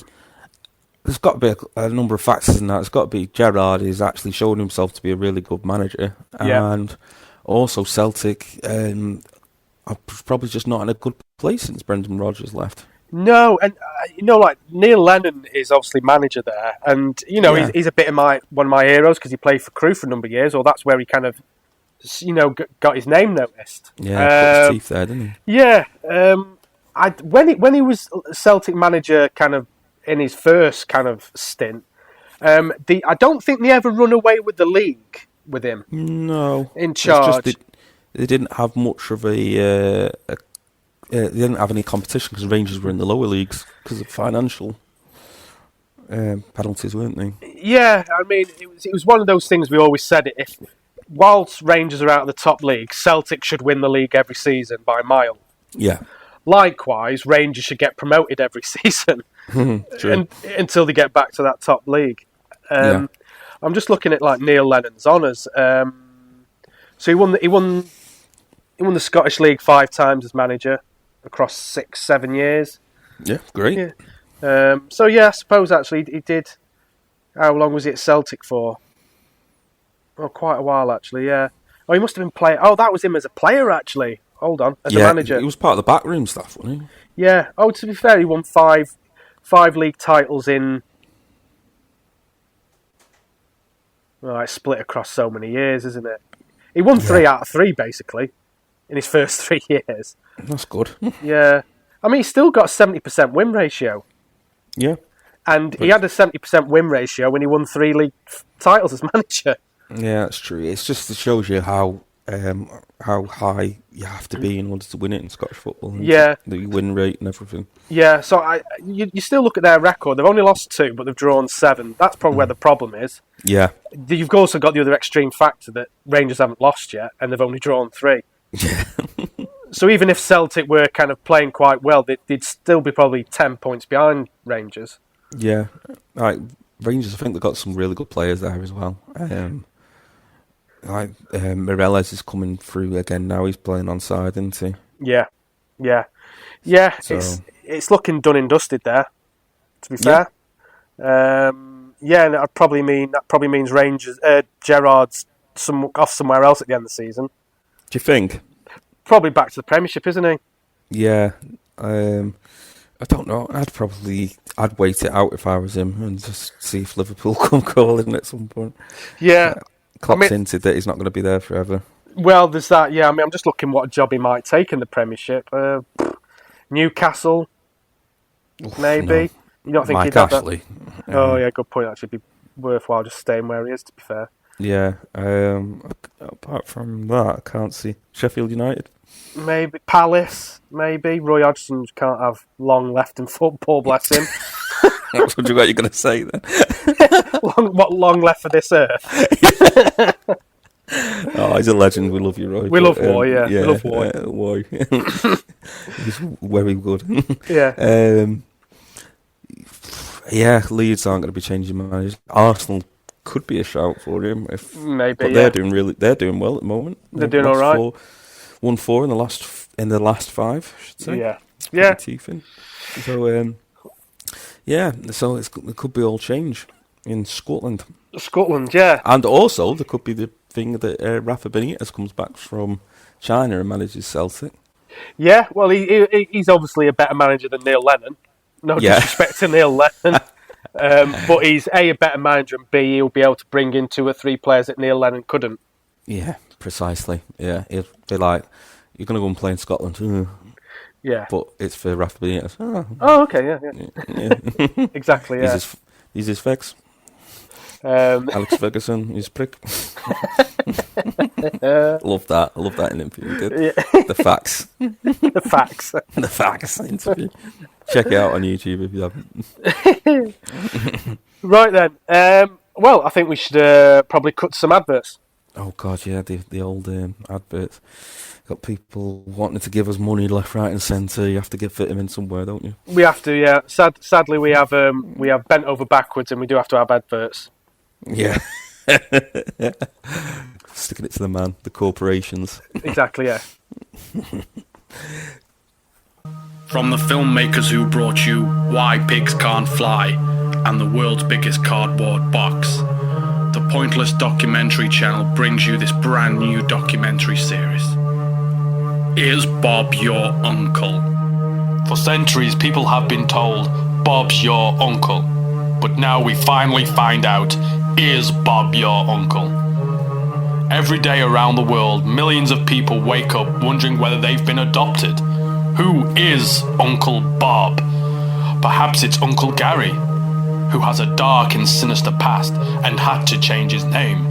a number of factors in that. It's got to be Gerrard is actually showing himself to be a really good manager. And also Celtic are probably just not in a good place since Brendan Rodgers left. No, and like Neil Lennon is obviously manager there, and he's a bit of one of my heroes because he played for Crewe for a number of years, or that's where he kind of got his name noticed. Yeah, put his teeth there, didn't he? Yeah. When he was Celtic manager, kind of in his first kind of stint, I don't think they ever run away with the league with him. No, in charge. It's just they didn't have much of they didn't have any competition because Rangers were in the lower leagues because of financial penalties, weren't they? Yeah, I mean, it was one of those things we always said. Whilst Rangers are out of the top league, Celtic should win the league every season by a mile. Yeah. Likewise, Rangers should get promoted every season until they get back to that top league. I'm just looking at like Neil Lennon's honours. So he won the Scottish League 5 times as manager across 6-7 years. Yeah, great. Yeah. I suppose actually he did How long was he at Celtic for? Oh, quite a while actually. Yeah. Oh, he must have been playing. Oh, that was him as a player actually. Hold on, as a Yeah, manager. he was part of the backroom staff, wasn't he? Yeah. Oh, to be fair, he won five league titles in. Well, it's split across so many years, isn't it? He won 3 out of 3 basically in his first 3 years. That's good. Yeah. I mean, he's still got a 70% win ratio. Yeah. And he had a 70% win ratio when he won 3 league titles as manager. Yeah, that's true. It's just it shows you how high you have to be in order to win it in Scottish football. Yeah. The win rate and everything. Yeah, so you still look at their record. They've only lost 2, but they've drawn 7. That's probably where the problem is. Yeah. You've also got the other extreme factor that Rangers haven't lost yet, and they've only drawn 3. Yeah. So even if Celtic were kind of playing quite well, they'd still be probably 10 points behind Rangers. Yeah. Right. Rangers, I think they've got some really good players there as well. Morelos is coming through again now. He's playing on side, isn't he? Yeah. So, it's looking done and dusted there. To be fair, and that probably means Rangers. Gerrard's off somewhere else at the end of the season. Do you think? Probably back to the Premiership, isn't he? Yeah. I don't know. I'd wait it out if I was him and just see if Liverpool come calling at some point. Yeah. Klopp's hinted that he's not going to be there forever. Well, there's that. Yeah, I mean, I'm just looking what job he might take in the Premiership. Newcastle, maybe. No. You don't think Mike he'd have Ashley. that? Oh yeah, good point. Actually, it'd be worthwhile just staying where he is. To be fair. Yeah. Apart from that, I can't see Sheffield United. Maybe Palace. Maybe Roy Hodgson can't have long left in football. Bless him. What you're going to say then? long left for this earth? Oh, he's a legend. We love you, Roy. We love Roy, yeah. We love Roy. Roy. He's very good. Yeah. Leeds aren't going to be changing managers. Arsenal could be a shout for him. Maybe, but they're doing well at the moment. They're doing all right. Won 4 in the last 5, I should say. Yeah. Teeth in. So so it could be all change in Scotland. Scotland, yeah. And also there could be the thing that Rafa Benitez comes back from China and manages Celtic. Yeah, well, he's obviously a better manager than Neil Lennon. No disrespect to Neil Lennon. But he's A, a better manager, and B, he'll be able to bring in 2 or 3 players that Neil Lennon couldn't. Yeah, precisely. Yeah, it'll be like, you're going to go and play in Scotland. Yeah. But it's for Rafa Benitez. Oh, okay, yeah. Exactly, yeah. He's his fix. Alex Ferguson, he's prick. Love that. I love that in interview. Yeah. The facts. The facts. The facts interview. Check it out on YouTube if you haven't. Right then. Well, I think we should probably cut some adverts. Oh God, yeah, the old adverts. Got people wanting to give us money left, right, and centre. You have to fit them in somewhere, don't you? We have to, yeah. Sadly, we have bent over backwards, and we do have to have adverts. Yeah. Sticking it to the man, the corporations. Exactly, yeah. From the filmmakers who brought you Why Pigs Can't Fly and the world's biggest cardboard box, the Pointless Documentary Channel brings you this brand new documentary series. Is Bob your uncle? For centuries, people have been told, Bob's your uncle. But now we finally find out, is Bob your uncle? Every day around the world, millions of people wake up wondering whether they've been adopted. Who is Uncle Bob? Perhaps it's Uncle Gary, who has a dark and sinister past and had to change his name.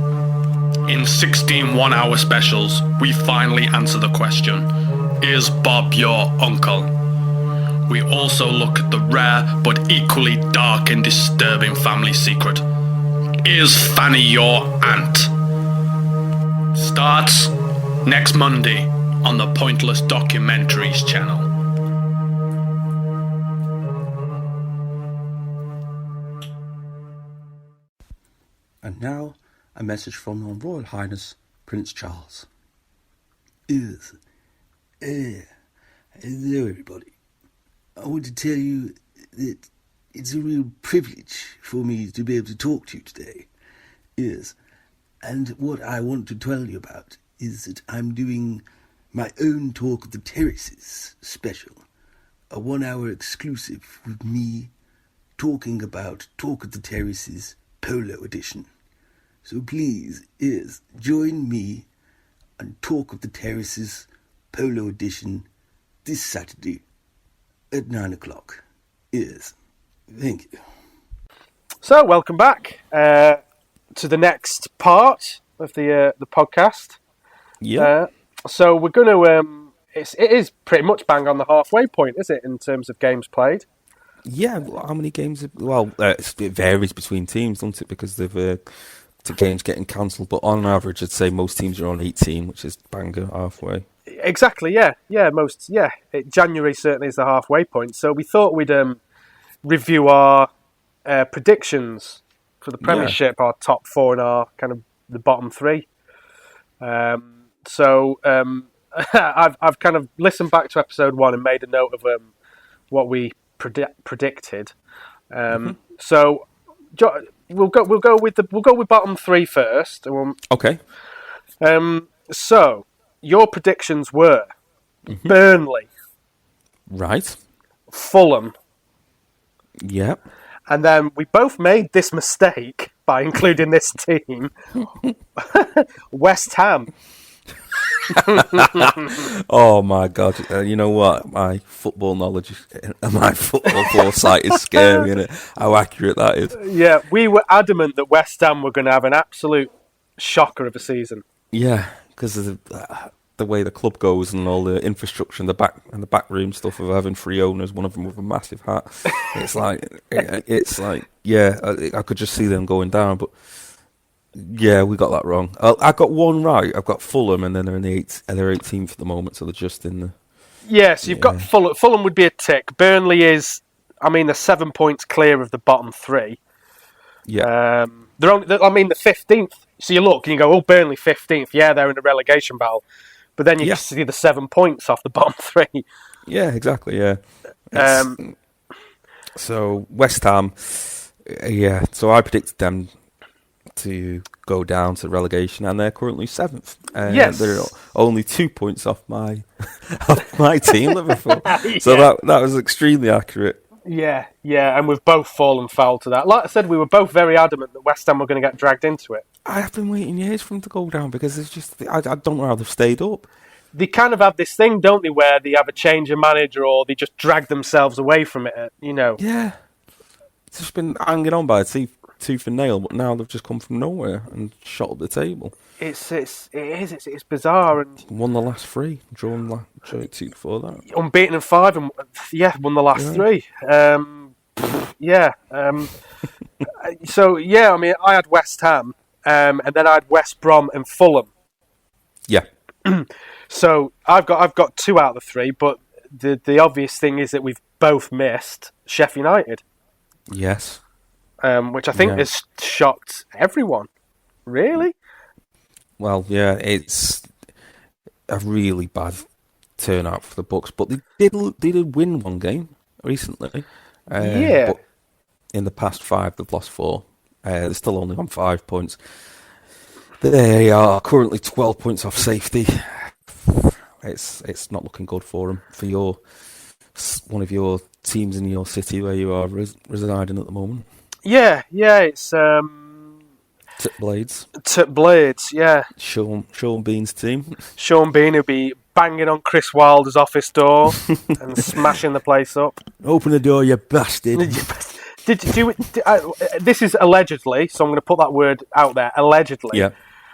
In 16 one-hour specials, we finally answer the question, is Bob your uncle? We also look at the rare but equally dark and disturbing family secret. Is Fanny your aunt? Starts next Monday on the Pointless Documentaries channel. And now, a message from Her Royal Highness Prince Charles. Yes. Hello everybody. I want to tell you that it's a real privilege for me to be able to talk to you today. Yes. And what I want to tell you about is that I'm doing my own Talk of the Terraces special, a 1-hour exclusive with me talking about Talk of the Terraces Polo Edition. So please, yes, join me on Talk of the Terraces Polo Edition this Saturday at 9 o'clock. Yes. Thank you. So, welcome back to the next part of the podcast. Yeah. So we're going to. It is pretty much bang on the halfway point, is it, in terms of games played? Yeah, how many games? It varies between teams, doesn't it? Because they've the games getting cancelled. But on average, I'd say most teams are on 18, which is banger halfway. Exactly. Yeah. January certainly is the halfway point. So we thought we'd review our predictions for the Premiership, our top four and our kind of the bottom three. I've kind of listened back to episode 1 and made a note of what we predicted. So we'll go with bottom three first. Okay. So your predictions were Burnley, Right. Fulham, Yeah. and then we both made this mistake by including this team, West Ham. Oh my God! You know what? My football knowledge, my football foresight is scary, isn't it? How accurate that is. Yeah, we were adamant that West Ham were going to have an absolute shocker of a season. Yeah, because of the way the club goes and all the infrastructure and the back room stuff of having 3 owners, one of them with a massive hat. It's like, yeah, I could just see them going down, but. Yeah, we got that wrong. I got one right. I've got Fulham, and then they're in they're 18th at the moment, so they're just in the. Yeah, so you've got Fulham. Fulham would be a tick. Burnley is, they're 7 points clear of the bottom three. Yeah. They're the 15th. So you look and you go, oh, Burnley 15th. Yeah, they're in a relegation battle, but then you see the 7 points off the bottom three. Yeah, exactly. Yeah. So West Ham, yeah. So I predicted them to go down to relegation, and they're currently 7th. Yes, they're only 2 points off my team, Liverpool. So that was extremely accurate. Yeah, and we've both fallen foul to that. Like I said, we were both very adamant that West Ham were going to get dragged into it. I have been waiting years for them to go down because it's just I don't know how they've stayed up. They kind of have this thing, don't they, where they have a change of manager or they just drag themselves away from it. Yeah, it's just been hanging on by a tooth and nail, but now they've just come from nowhere and shot up the table. It's bizarre, and won the last 3, drawn 2 before that, unbeaten in 5, and won the last 3. So I had West Ham, and then I had West Brom and Fulham. Yeah. So I've got 2 out of the 3, but the obvious thing is that we've both missed Sheffield United. Yes. Which I think has shocked everyone, really. Well, yeah, it's a really bad turnout for the Bucks, but they did win one game recently. But in the past 5, they've lost 4. They're still only on 5 points. They are currently 12 points off safety. It's not looking good for them. For one of your teams in your city where you are residing at the moment. Yeah, it's Tip Blades, yeah. Sean Bean's team. Sean Bean will be banging on Chris Wilder's office door and smashing the place up. Open the door, you bastard. This is allegedly, so I'm going to put that word out there, allegedly. Yeah.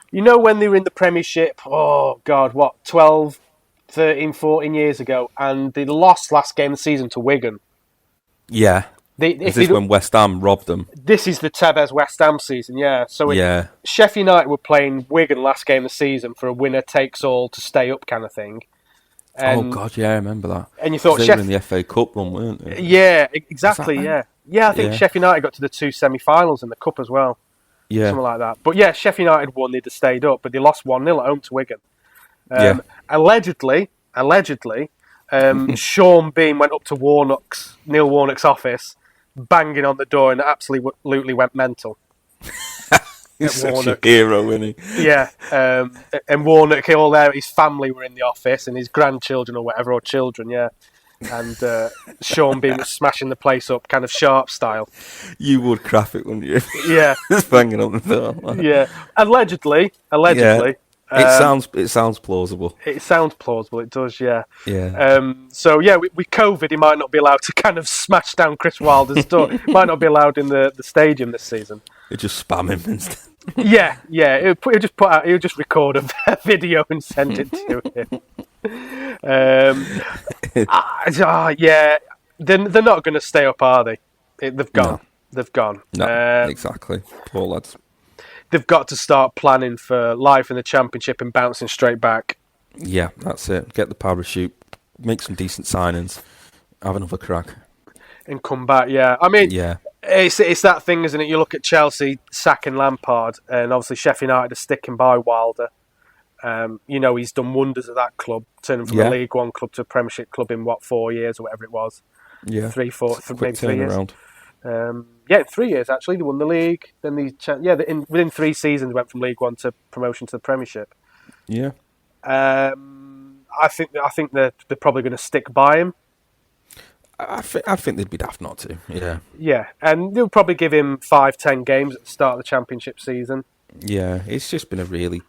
You know when they were in the Premiership, 12, 13, 14 years ago, and they lost last game of the season to Wigan? Yeah. Is this when West Ham robbed them? This is the Tevez West Ham season, yeah. So Sheffield United were playing Wigan last game of the season for a winner takes all to stay up kind of thing. And, oh God, yeah, I remember that. And you thought they were in the FA Cup run, weren't they? Yeah, exactly. Yeah. I think Sheffield United got to the 2 semi-finals in the cup as well. Yeah, something like that. But yeah, Sheffield United won. They'd have stayed up, but they lost 1-0 at home to Wigan. Allegedly, Sean Bean went up to Neil Warnock's office banging on the door and absolutely went mental. He's such a hero, isn't he? Yeah, and Warnock, all there, his family were in the office, and his grandchildren or whatever, or children, yeah. And Sean Bean was smashing the place up, kind of Sharp style. You would crap it, wouldn't you? Yeah. Just banging on the door. Yeah. Allegedly. Yeah. It sounds plausible. It sounds plausible, it does, yeah. Yeah. So, yeah, with COVID, he might not be allowed to kind of smash down Chris Wilder's door. He might not be allowed in the stadium this season. They just spam him instead. Yeah. He'll just record a video and send it to him. Yeah, they're not going to stay up, are they? They've gone. No. They've gone. No, exactly. Poor lads. They've got to start planning for life in the Championship and bouncing straight back. Yeah, that's it. Get the parachute, make some decent signings, have another crack, and come back. Yeah, I mean, yeah. It's that thing, isn't it? You look at Chelsea sacking Lampard, and obviously Sheffield United are sticking by Wilder. He's done wonders at that club, turning from a League One club to a Premiership club in 4 years or whatever it was. Yeah, 3, 4, maybe 3 years. Around. 3 years actually. They won the league. Then within 3 seasons, went from League One to promotion to the Premiership. Yeah. I think they're probably going to stick by him. I think they'd be daft not to. Yeah. Yeah, and they'll probably give him 5-10 games at the start of the Championship season. Yeah, it's just been a really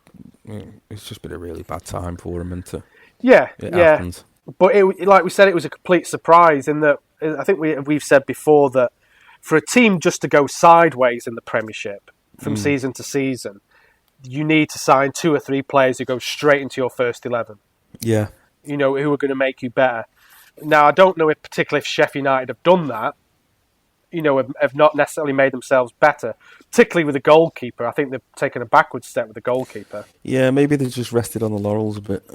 bad time for him, isn't it? Yeah, it happened. But like we said, it was a complete surprise. In that, I think we've said before that for a team just to go sideways in the Premiership from season to season, you need to sign 2 or 3 players who go straight into your first 11. Yeah, who are going to make you better. Now, I don't know particularly if Sheffield United have done that. Have not necessarily made themselves better, particularly with the goalkeeper. I think they've taken a backward step with the goalkeeper. Yeah, maybe they just rested on the laurels a bit.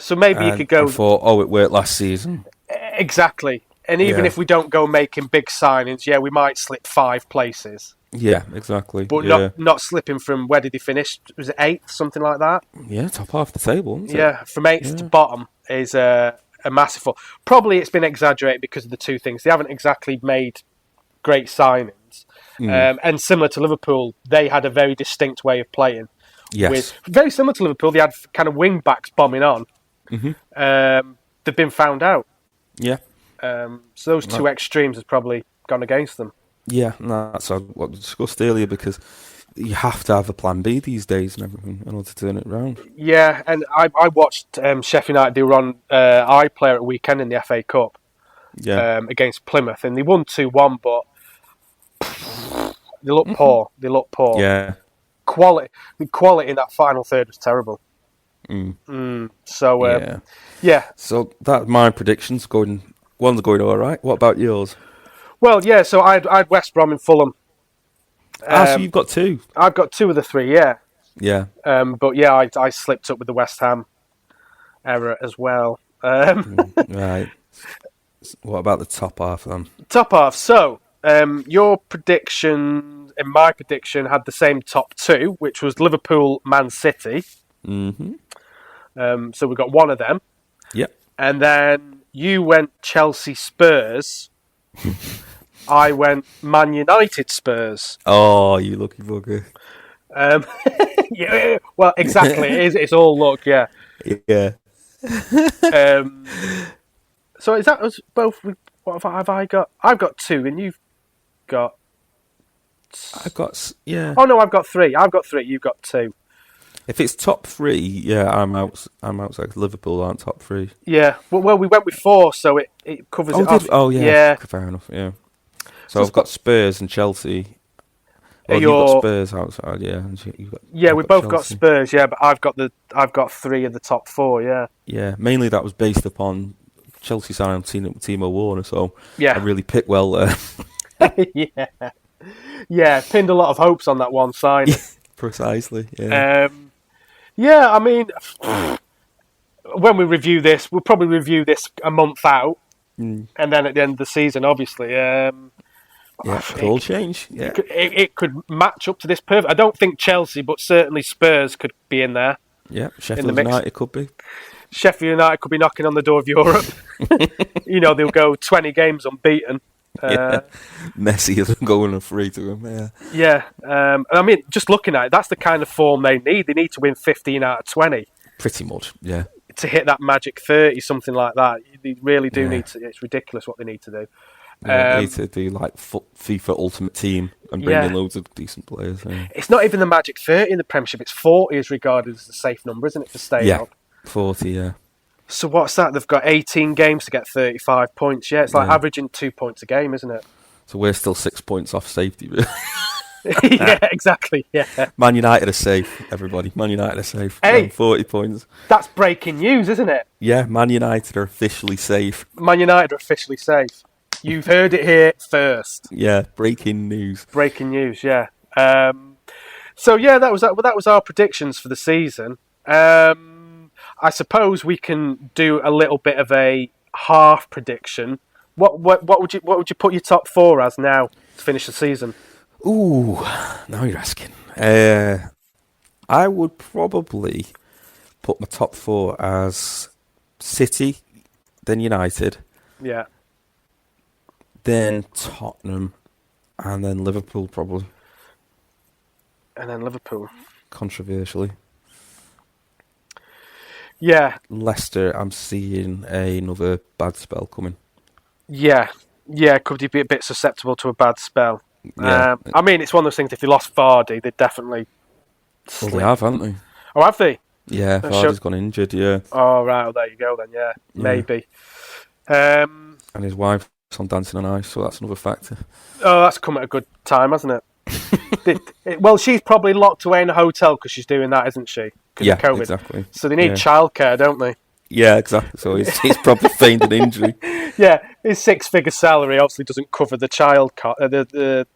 So maybe you could go. And thought, it worked last season. Exactly, and even if we don't go making big signings, we might slip 5 places. Yeah, exactly. But not slipping from, where did he finish? Was it 8th, something like that? Yeah, top half the table. Isn't it? Yeah, from 8th to bottom is a massive fall. Probably it's been exaggerated because of the 2 things. They haven't exactly made great signings. And similar to Liverpool, they had a very distinct way of playing. Yes. Very similar to Liverpool, they had kind of wing backs bombing on. Mm-hmm. They've been found out. Yeah. So those 2 extremes has probably gone against them. Yeah, that's what we discussed earlier, because you have to have a plan B these days and everything in order to turn it around. Yeah, and I watched Sheffield United. They were on iPlayer at weekend in the FA Cup against Plymouth, and they won 2-1, but they look poor. They look poor. Yeah. The quality in that final third was terrible. So, yeah. So that's my predictions. One's going all right. What about yours? Well, yeah, so I had West Brom and Fulham. So you've got 2. I've got 2 of the 3, yeah. Yeah. But yeah, I slipped up with the West Ham error as well. Right. What about the top half then? Top half. So, your prediction and my prediction had the same top 2, which was Liverpool, Man City. Mm-hmm. So we got one of them. Yep. And then you went Chelsea, Spurs. I went Man United, Spurs. Oh, you lucky bugger. Yeah, well, exactly. It's all luck, yeah. Yeah. So is that us both? What have I got? I've got 2, and you've got. I've got, yeah. Oh no, I've got 3. I've got 3. You've got 2. If it's top 3, yeah, I'm outside. Liverpool aren't top 3. Yeah. Well, we went with 4, so it covers it off. Oh yeah. Yeah. Fair enough. Yeah. So I've got Spurs and Chelsea. Well, you've got Spurs outside, yeah. We both got Spurs, yeah, but I've got 3 of the top 4, yeah. Yeah, mainly that was based upon Chelsea signing Timo Werner, so I really picked well there. Yeah, pinned a lot of hopes on that one signing. Precisely, yeah. I mean, when we review this, we'll probably review this a month out, and then at the end of the season, obviously. It could all change. Yeah, it could match up to this perfect. I don't think Chelsea, but certainly Spurs could be in there. Yeah, Sheffield United could be. Sheffield United could be knocking on the door of Europe. They'll go 20 games unbeaten. Messi isn't going a free to him. Yeah, Yeah. I mean, just looking at it, that's the kind of form they need. They need to win 15 out of 20 pretty much. Yeah, to hit that magic 30, something like that. They really do Yeah. need to. It's ridiculous what they need to do. yeah. They need to do like FIFA Ultimate Team and bring in loads of decent players. Yeah, It's not even the magic 30 in the Premiership. It's 40 is regarded as the safe number, isn't it, for staying up? 40. Yeah, So what's that? They've got 18 games to get 35 points. Yeah, it's like averaging 2 points a game, isn't it? so we're still 6 points off safety. Really. Yeah, exactly. Yeah. Man United are safe, everybody. Man United are safe. Hey! 40 points. That's breaking news, isn't it? Yeah, Man United are officially safe. Man United are officially safe. You've heard it here first. Yeah, breaking news. Breaking news, yeah. So yeah, that was our predictions for the season. I suppose we can do a little bit of a half prediction. What would you put your top 4 as now to finish the season? Ooh, now you're asking. I would probably put my top 4 as City, then United, Yeah. then Tottenham, and then Liverpool, probably. And then Liverpool. Controversially. Yeah. Leicester, I'm seeing another bad spell coming. Yeah. Yeah, could he be a bit susceptible to a bad spell? Yeah. I mean, it's one of those things, if they lost Vardy, they'd definitely Well, they have, haven't they? Oh, have they? Yeah, Vardy's gone injured, yeah. Oh, right, well, there you go then, yeah. Maybe. And his wife's on Dancing on Ice, so that's another factor. Oh, that's come at a good time, hasn't it? Well, she's probably locked away in a hotel because she's doing that, isn't she? Yeah, of COVID. Exactly. So they need childcare, don't they? Yeah, exactly. So he's probably feigned an injury. Yeah, his 6-figure salary obviously doesn't cover the the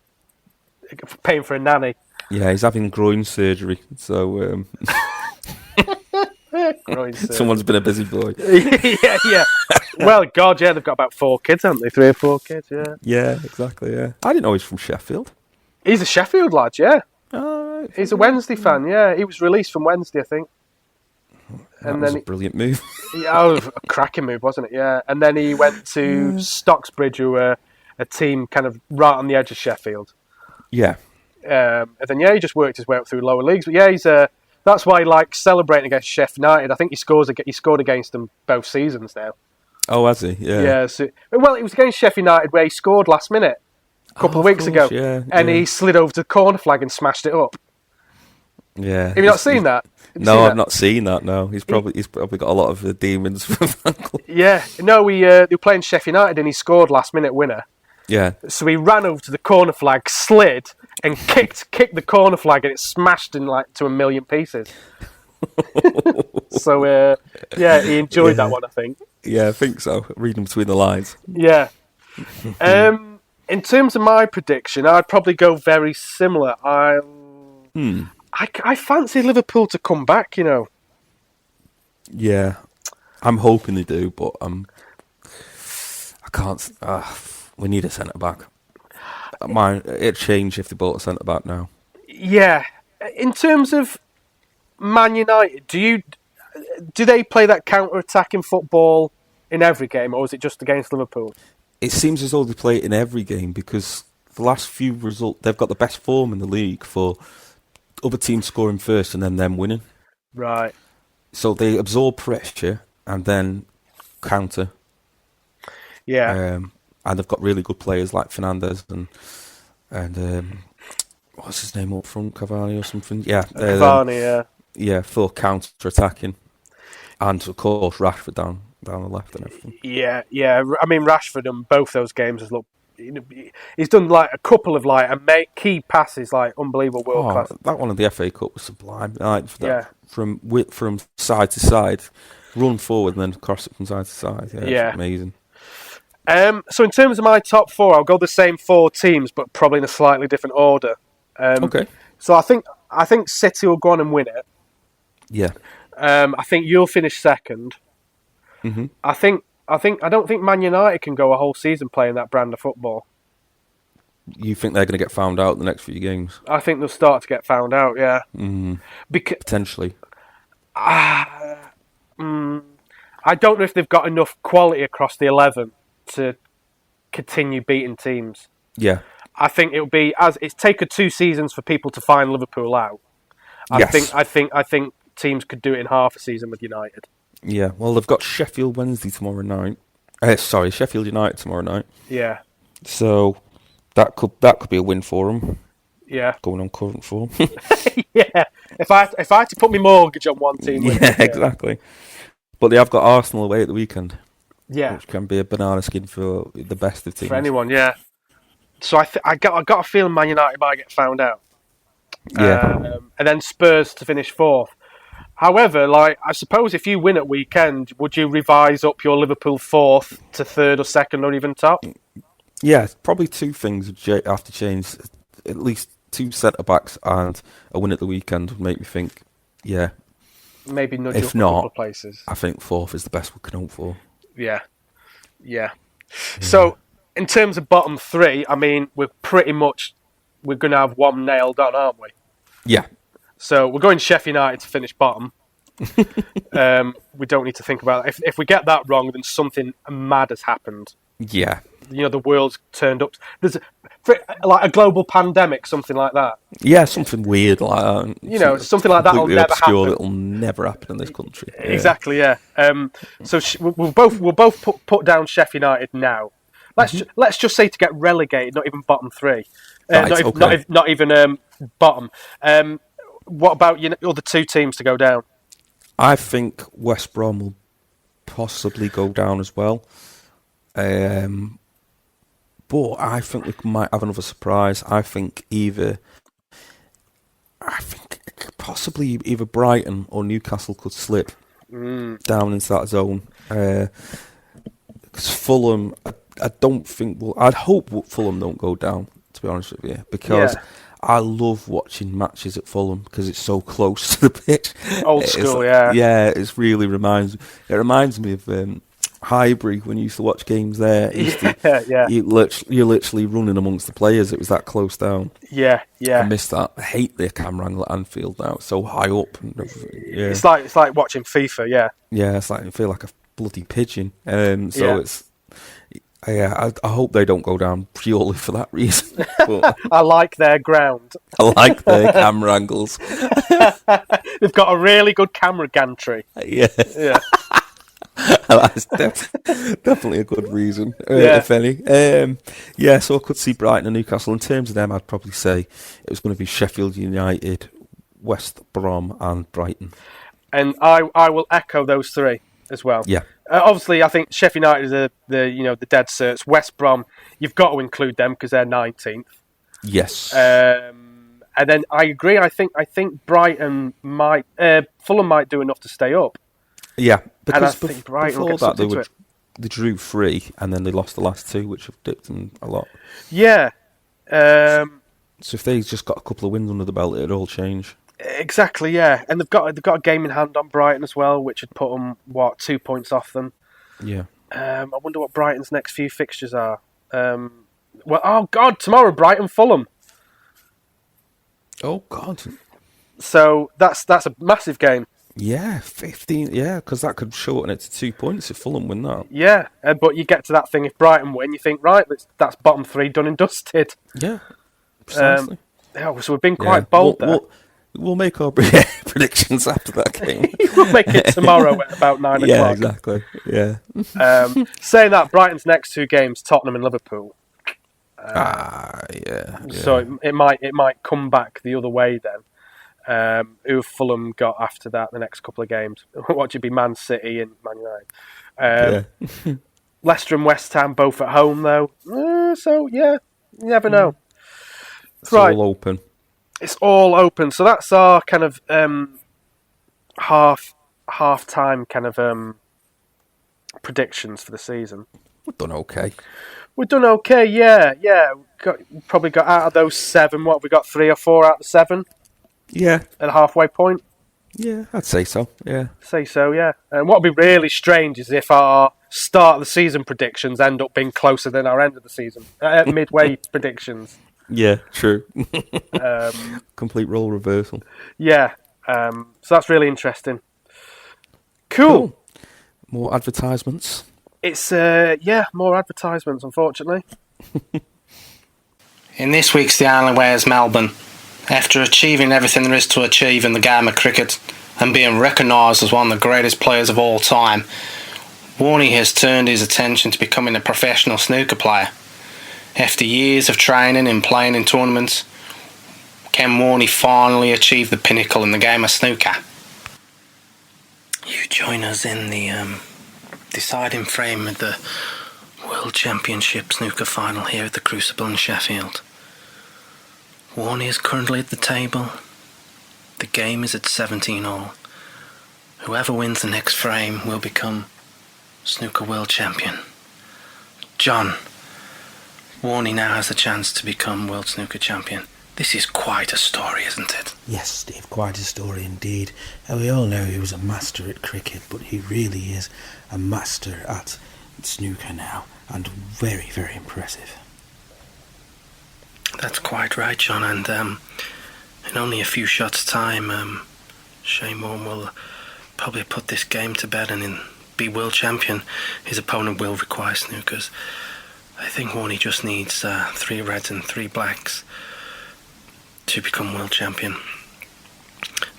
paying for a nanny. Yeah, he's having groin surgery, so someone's been a busy boy. yeah. Well, God, yeah, they've got about 4 kids, haven't they? 3 or 4 kids, yeah. Yeah, exactly, yeah. I didn't know he's from Sheffield. He's a Sheffield lad, yeah. Oh, right. He's a Wednesday fan, yeah. He was released from Wednesday, I think. That was a brilliant move. Oh, a cracking move, wasn't it? Yeah. And then he went to Stocksbridge, who were a team kind of right on the edge of Sheffield. Yeah. And then, he just worked his way up through lower leagues. But yeah, that's why he likes celebrating against Sheffield United. I think he scored against them both seasons now. Oh, has he? Yeah. Yeah. So, well, it was against Sheffield United where he scored last minute a couple of weeks ago. Yeah, and he slid over to the corner flag and smashed it up. Yeah. Have you not seen that? No, I've not seen that. No, he's probably got a lot of demons from that club. Yeah, no, they were playing Sheffield United and he scored last minute winner. Yeah. So he ran over to the corner flag, slid, and kicked the corner flag, and it smashed in to a million pieces. So he enjoyed that one, I think. Yeah, I think so. Reading between the lines. Yeah. In terms of my prediction, I'd probably go very similar. I fancy Liverpool to come back, you know. Yeah, I'm hoping they do, but I can't. We need a centre back. It'd change if they bought a centre back now. Yeah, in terms of Man United, do they play that counter-attacking football in every game, or is it just against Liverpool? It seems as though they play it in every game because the last few results, they've got the best form in the league for other teams scoring first and then them winning. Right. So they absorb pressure and then counter. Yeah. And they've got really good players like Fernandes and what's his name up front, Cavani or something. Yeah, Cavani. Yeah. Yeah, for counter attacking, and of course Rashford down the left and everything. Yeah. I mean, Rashford in both those games has looked. He's done like a couple of key passes, like unbelievable world class. That one of the FA Cup was sublime. From side to side, run forward and then cross it from side to side. Yeah. Amazing. So in terms of my top 4, I'll go the same 4 teams, but probably in a slightly different order. Okay. So I think City will go on and win it. Yeah. I think you'll finish second. Mm-hmm. I don't think Man United can go a whole season playing that brand of football. You think they're going to get found out in the next few games? I think they'll start to get found out. Yeah. Potentially. I don't know if they've got enough quality across the 11 to continue beating teams. Yeah. I think it'll be as it's taken 2 seasons for people to find Liverpool out. I think teams could do it in half a season with United. Yeah. Well, they've got Sheffield Wednesday tomorrow night. Sheffield United tomorrow night. Yeah. So that could be a win for them. Yeah. Going on current form. Yeah. If I had to put my mortgage on one team, Exactly. But they have got Arsenal away at the weekend. Yeah. Which can be a banana skin for the best of teams. For anyone, yeah. So I got a feeling Man United might get found out. Yeah. And then Spurs to finish 4th. However, I suppose if you win at weekend, would you revise up your Liverpool 4th to 3rd or 2nd or even top? Yeah, probably 2 things would have to change. At least 2 centre-backs and a win at the weekend would make me think, yeah. Maybe nudge if up a not, couple of places. I think 4th is the best we can hope for. Yeah. So, in terms of bottom 3, I mean, we're going to have one nailed on, aren't we? Yeah. So, we're going Sheffield United to finish bottom. We don't need to think about that. If we get that wrong, then something mad has happened. Yeah. The world's turned up. There's a global pandemic, something like that. Yeah, something weird like that. Something like that will never happen. That'll never happen in this country. Yeah. Exactly, yeah. So we'll both put down Sheffield United now. Let's just say to get relegated, not even bottom 3, not even bottom. What about other 2 teams to go down? I think West Brom will possibly go down as well. But I think we might have another surprise. I think possibly either Brighton or Newcastle could slip down into that zone. Because Fulham, I don't think. Well, I'd hope Fulham don't go down. To be honest with you, because I love watching matches at Fulham because it's so close to the pitch. Old school, yeah. Yeah, it really reminds me of Highbury when you used to watch games there. You're literally running amongst the players. It was that close down. Yeah. I miss that. I hate the camera angle at Anfield now. It's so high up. It's like watching FIFA. Yeah. Yeah, it's like I feel like a bloody pigeon. I hope they don't go down purely for that reason. But I like their ground. I like their camera angles. They've got a really good camera gantry. Yeah. That's definitely a good reason, if any. So I could see Brighton and Newcastle. In terms of them, I'd probably say it was going to be Sheffield United, West Brom and Brighton. And I will echo those 3 as well. Yeah. Obviously, I think Sheffield United is the dead certs. West Brom, you've got to include them because they're 19th. Yes. And then I agree. I think Brighton Fulham might do enough to stay up. Yeah, because and I think Brighton before that they drew 3 and then they lost the last 2, which have dipped them a lot. Yeah. So if they just got a couple of wins under the belt, it'd all change. Exactly, yeah. And they've got a game in hand on Brighton as well, which would put them 2 points off them. Yeah. I wonder what Brighton's next few fixtures are. Tomorrow Brighton Fulham. Oh God. So that's a massive game. Yeah, 15. Yeah, because that could shorten it to 2 points if Fulham win that. Yeah, but you get to that thing if Brighton win, you think right, that's bottom 3 done and dusted. Yeah, precisely. So we've been quite bold there. We'll make our predictions after that game. We'll make it tomorrow at about 9 o'clock. Yeah, exactly. Yeah. Saying that, Brighton's next 2 games, Tottenham and Liverpool. Yeah. So it might come back the other way then. Who Fulham got after that the next couple of games? What should be Man City and Man United? Leicester and West Ham both at home though. So yeah, you never know. It's all open. It's all open. So that's our kind of half time kind of predictions for the season. We've done okay. Yeah. Probably got out of those 7. What have we got? 3 or 4 out of 7. Yeah. At a halfway point. Yeah, I'd say so. Yeah. Yeah. And what would be really strange is if our start of the season predictions end up being closer than our end of the season midway predictions. Yeah, true. Complete role reversal. Yeah. So that's really interesting. Cool. More advertisements. It's, more advertisements, unfortunately. In this week's The Islandwares Melbourne, after achieving everything there is to achieve in the game of cricket and being recognised as one of the greatest players of all time, Warney has turned his attention to becoming a professional snooker player. After years of training and playing in tournaments, can Warney finally achieve the pinnacle in the game of snooker? You join us in the deciding frame of the World Championship snooker final here at the Crucible in Sheffield. Warney is currently at the table. The game is at 17 all. Whoever wins the next frame will become snooker world champion. John, Warney now has the chance to become world snooker champion. This is quite a story, isn't it? Yes, Steve, quite a story indeed. We all know he was a master at cricket, but he really is a master at snooker now, and very, very impressive. That's quite right, John, and in only a few shots' time, Shane Warne will probably put this game to bed and be world champion. His opponent will require snookers. I think Warney just needs 3 reds and 3 blacks to become world champion.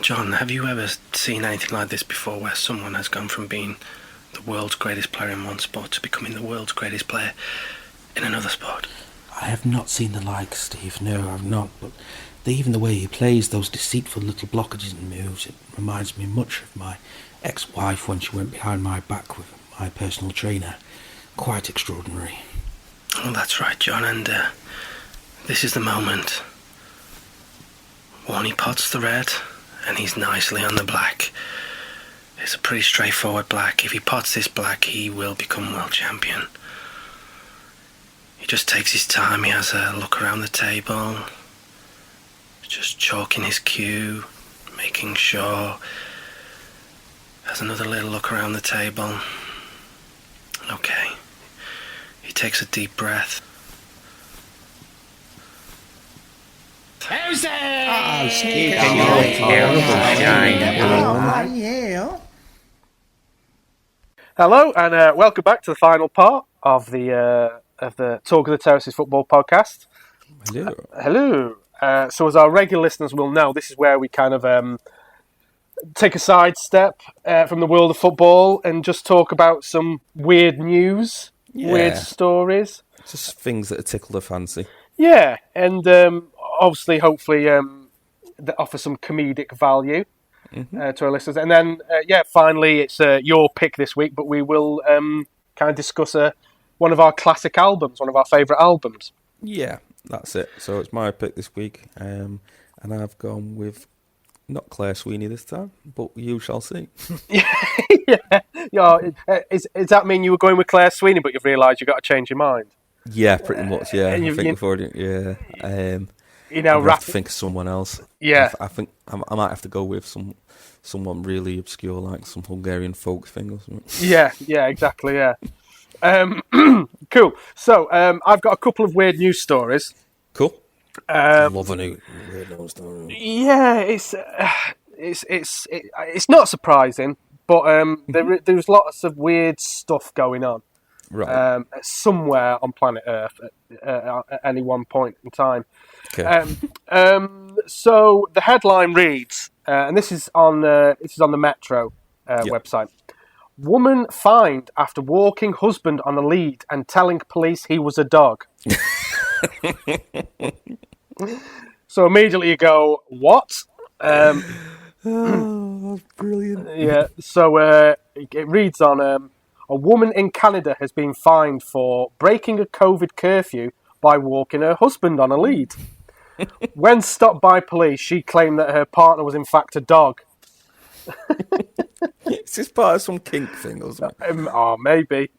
John, have you ever seen anything like this before, where someone has gone from being the world's greatest player in one sport to becoming the world's greatest player in another sport? I have not seen the like, Steve. No, I've not. But even the way he plays those deceitful little blockages and moves, it reminds me much of my ex-wife when she went behind my back with my personal trainer. Quite extraordinary. Oh, that's right, John, and this is the moment. Warney pots the red, and he's nicely on the black. It's a pretty straightforward black. If he pots this black, he will become world champion. He just takes his time. He has a look around the table, just chalking his cue, making sure. Has another little look around the table. Okay. He takes a deep breath. Hello, and welcome back to the final part of the Talk of the Terraces football podcast. Hello. Hello. So as our regular listeners will know, this is where we kind of take a sidestep from the world of football and just talk about some weird news, weird stories. Just things that tickle the fancy. Yeah, and obviously, hopefully, that offer some comedic value to our listeners. And then, finally, it's your pick this week, but we will kind of discuss one of our classic albums, one of our favourite albums. Yeah, that's it. So it's my pick this week, and I've gone with not Claire Sweeney this time, but you shall see. Yeah. Is that mean you were going with Claire Sweeney, but you've realised you've got to change your mind? Yeah, pretty much. Yeah, I think we've already. Yeah, I'd have to think of someone else. Yeah, I think I might have to go with someone really obscure, like some Hungarian folk thing or something. Yeah, exactly. Yeah. Cool. So I've got a couple of weird news stories. Cool. Love a new weird news story. Yeah, it's not surprising, but there's lots of weird stuff going on. Right. Somewhere on planet Earth at any one point in time. Okay. So the headline reads, and this is on the Metro website. Woman fined after walking husband on a lead and telling police he was a dog. So immediately you go, what? Oh, that's brilliant. Yeah. So it reads on. A woman in Canada has been fined for breaking a COVID curfew by walking her husband on a lead. When stopped by police, she claimed that her partner was in fact a dog. Is this part of some kink thing or something?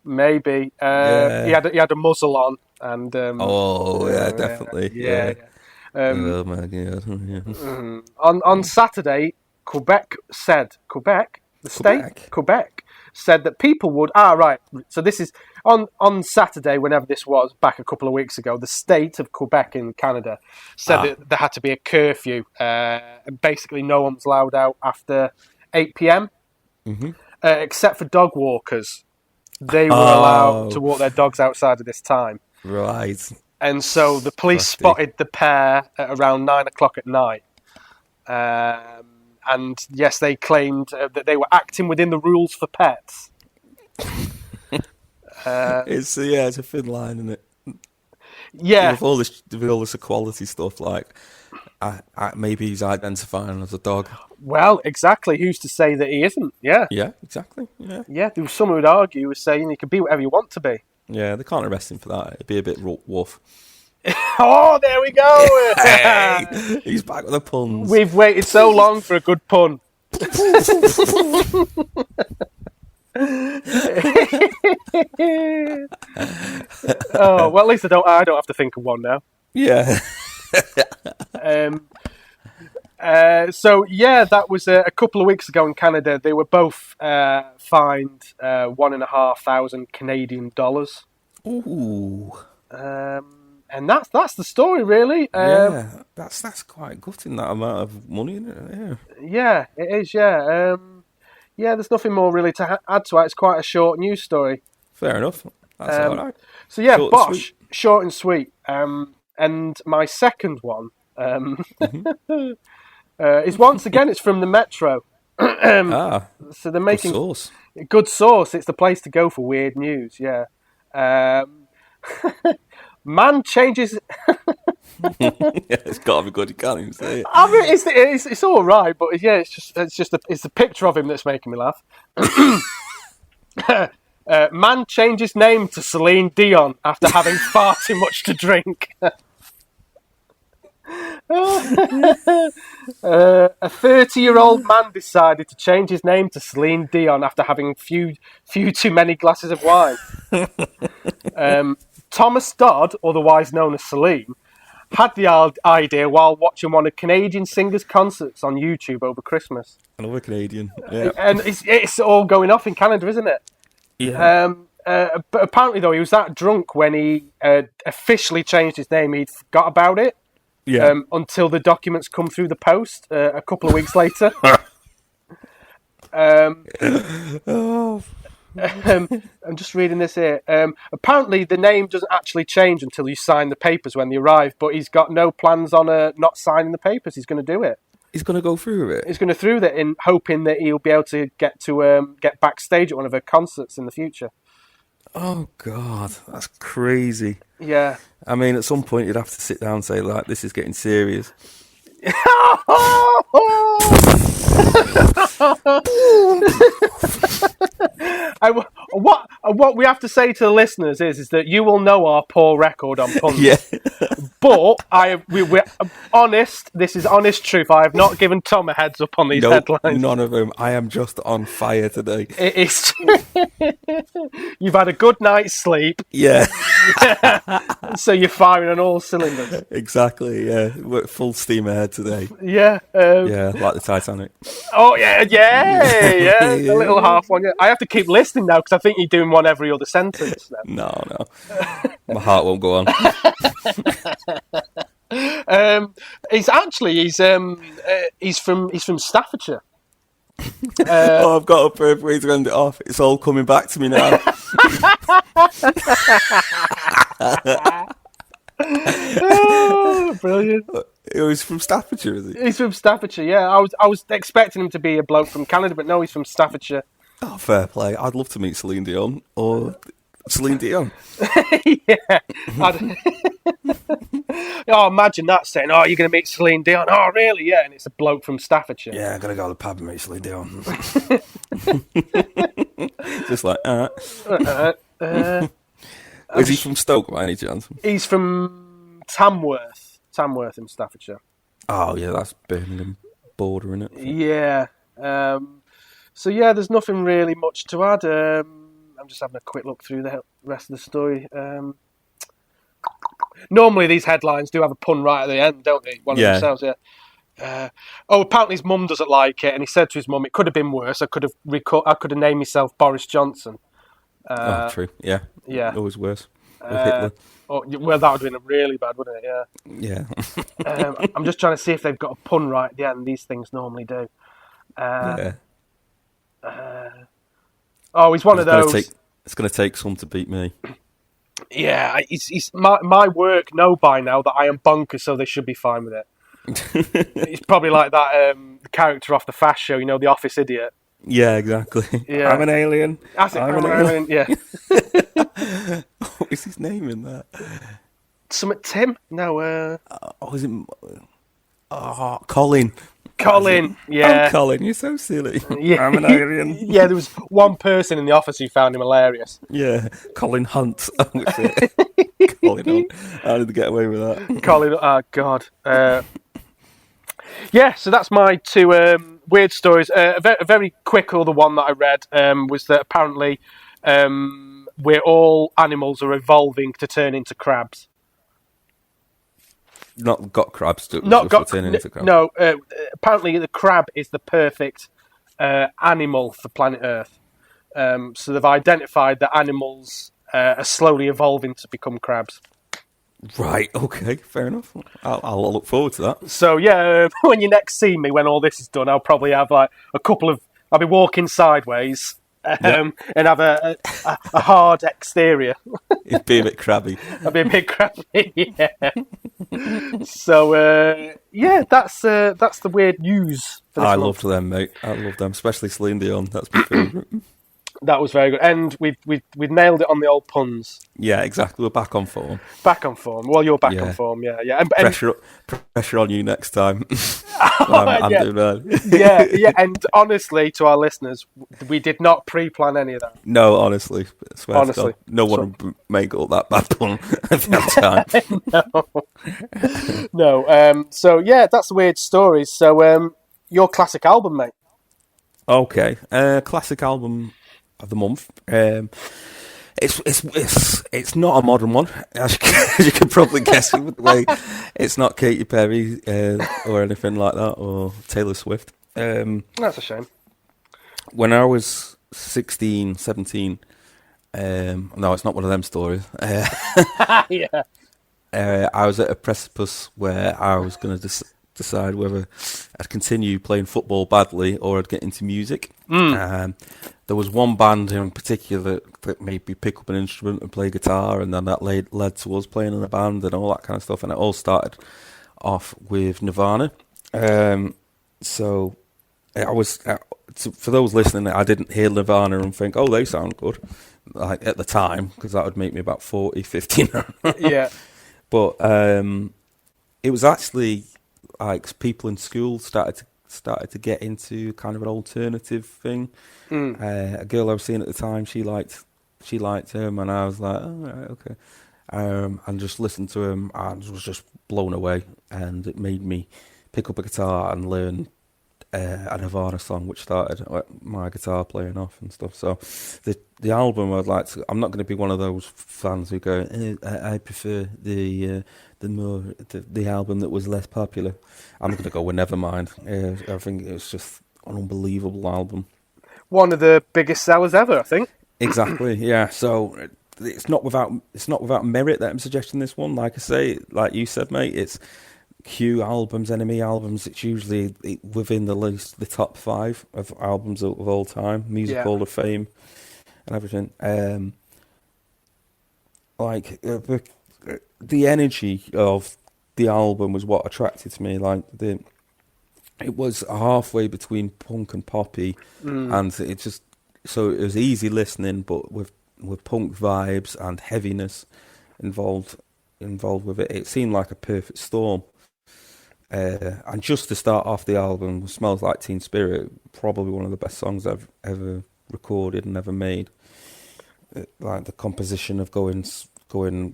Maybe. Yeah. He had a muzzle on, and definitely. Yeah. Oh my god. On Saturday, Quebec said that people would... right. So this is... On Saturday, whenever this was, back a couple of weeks ago, the state of Quebec in Canada said that there had to be a curfew. And basically, no one was allowed out after 8 p.m, except for dog walkers. they were allowed to walk their dogs outside at this time. Right. And so the police spotted the pair at around 9 o'clock at night. And yes, they claimed that they were acting within the rules for pets. It's a thin line, isn't it? Yeah. With all this equality stuff, like, maybe he's identifying as a dog. Well, exactly. Who's to say that he isn't? Yeah. Yeah, exactly. Yeah. Yeah, there was someone who'd argue, was saying you can be whatever you want to be. Yeah, they can't arrest him for that. It'd be a bit woof. Oh, there we go. Hey, he's back with the puns. We've waited so long for a good pun. Oh, well, at least I don't have to think of one now. Yeah. So yeah, that was a couple of weeks ago in Canada. They were both fined $1,500 Canadian dollars. Ooh. And that's the story, really. Yeah, that's quite gutting, that amount of money, isn't it? Yeah, it is. Yeah. Yeah, there's nothing more really to add to it. It's quite a short news story. Fair enough. That's all right. So yeah, Short Bosch, short and sweet. And my second one is once again, it's from the Metro. So they're making good source. It's the place to go for weird news. Yeah. Man changes. Yeah, it's got to be good. You can't even say it. I mean, it's all right, but yeah, it's the picture of him that's making me laugh. Man changes name to Celine Dion after having far too much to drink. A 30-year-old man decided to change his name to Celine Dion after having few too many glasses of wine. Thomas Dodd, otherwise known as Celine, had the idea while watching one of Canadian singers' concerts on YouTube over Christmas. Another Canadian, yeah. And it's all going off in Canada, isn't it? Yeah. But apparently, though, he was that drunk when he officially changed his name, he'd forgot about it. Yeah. Until the documents come through the post a couple of weeks later. I'm just reading this here. Apparently, the name doesn't actually change until you sign the papers when they arrive, but he's got no plans on not signing the papers. He's going to do it. He's going to go through with it? He's going to through that in hoping that he'll be able to get backstage at one of her concerts in the future. Oh, God, that's crazy. Yeah. I mean, at some point, you'd have to sit down and say, like, this is getting serious. What we have to say to the listeners is that you will know our poor record on puns. Yeah. But we're honest. This is honest truth. I have not given Tom a heads up on these headlines. None of them. I am just on fire today. It is. You've had a good night's sleep. Yeah. So you're firing on all cylinders. Exactly. Yeah. We're full steam ahead today. Yeah. Yeah, like the Titanic. Oh yeah. A little half one. Yeah. I have to keep listening now because I think you're doing one every other sentence. Now. No. My heart won't go on. He's from Staffordshire. I've got a perfect way to end it off. It's all coming back to me now. Oh, brilliant. He's from Staffordshire, is he? He's from Staffordshire, yeah. I was expecting him to be a bloke from Canada, but no, he's from Staffordshire. Oh, fair play. I'd love to meet Celine Dion or Celine Dion. Yeah. Oh, imagine that saying, "Oh, you're going to meet Celine Dion." Oh, really? Yeah, and it's a bloke from Staffordshire. Yeah, I'm going to go to the pub and meet Celine Dion. Just like, is he from Stoke by any chance? He's from Tamworth in Staffordshire. Oh, yeah, that's Birmingham border, isn't it? Yeah. So, yeah, there's nothing really much to add. I'm just having a quick look through the rest of the story. Normally, these headlines do have a pun right at the end, don't they? One of themselves, yeah. Apparently his mum doesn't like it, and he said to his mum, "It could have been worse. I could have named myself Boris Johnson." True. Yeah. Always worse. With Hitler. Well, that would have been really bad, wouldn't it? Yeah. Yeah. I'm just trying to see if they've got a pun right at the end. These things normally do. Yeah. He's one of those. It's going to take some to beat me. Yeah, my work know by now that I am bonkers, so they should be fine with it. It's probably like that character off the Fast Show, the Office idiot. Yeah, exactly. Yeah. I'm an alien. I'm an alien. Yeah. What is his name in that? Summit Tim? No. Is it? Colin. Colin. Yeah. Oh, Colin, you're so silly. Yeah. I'm an alien. Yeah, there was one person in the office who found him hilarious. Yeah, Colin Hunt. Colin Hunt. How did they get away with that? Colin. Oh God. Yeah, so that's my two weird stories. A very quick other one that I read was that apparently we're all animals are evolving to turn into crabs. Not got crabs to Not got turning into crabs. No, apparently the crab is the perfect animal for planet Earth. So they've identified that animals are slowly evolving to become crabs. Right, okay, fair enough. I'll look forward to that. So yeah, when you next see me, when all this is done, I'll probably have like I'll be walking sideways and have a hard exterior. It'd be a bit crabby. I'll be a bit crabby, yeah. So yeah, that's the weird news. For this I month. loved them, mate. I love them, especially Celine Dion. That's my favourite. That was very good, and we've nailed it on the old puns. Yeah, exactly. We're back on form. Back on form. Well, you're back on form. Yeah. And pressure on you next time. I'm doing that. yeah. And honestly, to our listeners, we did not pre-plan any of that. No, honestly, I swear Honestly. to God, no one would make all that bad pun at that time. No. So yeah, that's the weird stories. So your classic album, mate. Okay, classic album of the month. It's not a modern one, as you can probably guess. With the way it's not Katy Perry or anything like that, or Taylor Swift. That's a shame. When I was 16, 17, no, it's not one of them stories. Yeah. I was at a precipice where I was going to decide whether I'd continue playing football badly or I'd get into music. There was one band in particular that made me pick up an instrument and play guitar, and then that led to us playing in a band and all that kind of stuff. And it all started off with Nirvana. So I was, for those listening, I didn't hear Nirvana and think, oh, they sound good, like at the time, because that would make me about 40, 50 now. Yeah. But it was actually like people in school started to get into kind of an alternative thing. A girl I was seeing at the time, she liked him, and I was like, oh, right, okay. And just listened to him and was just blown away, and it made me pick up a guitar and learn a Nirvana song, which started my guitar playing off and stuff. So the album, I'm not going to be one of those fans who go, I prefer the album that was less popular. I'm going to go with Nevermind. I think it's just an unbelievable album. One of the biggest sellers ever, I think. Exactly, yeah. So it's not without merit that I'm suggesting this one. Like I say, like you said, mate, it's Q albums, Enemy albums. It's usually within the top 5 of albums of all time, Music Hall of Fame, and everything. The energy of the album was what attracted to me. It was halfway between punk and poppy, and it was easy listening, but with punk vibes and heaviness involved with it. It seemed like a perfect storm. And just to start off the album, Smells Like Teen Spirit, probably one of the best songs I've ever recorded and ever made. Like the composition of going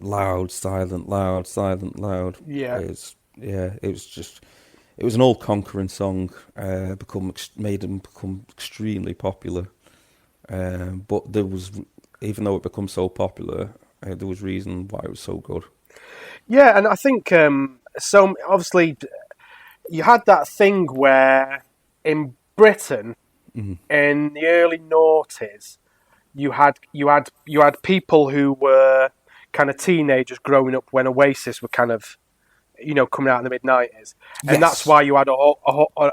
loud, silent, loud, silent, loud. Yeah. It was an all-conquering song, made them become extremely popular. But even though it became so popular, there was reason why it was so good. Yeah, and I think so. Obviously, you had that thing where in Britain in the early noughties, you had people who were kind of teenagers growing up when Oasis were kind of, coming out in the mid-90s. And Yes. that's why you had a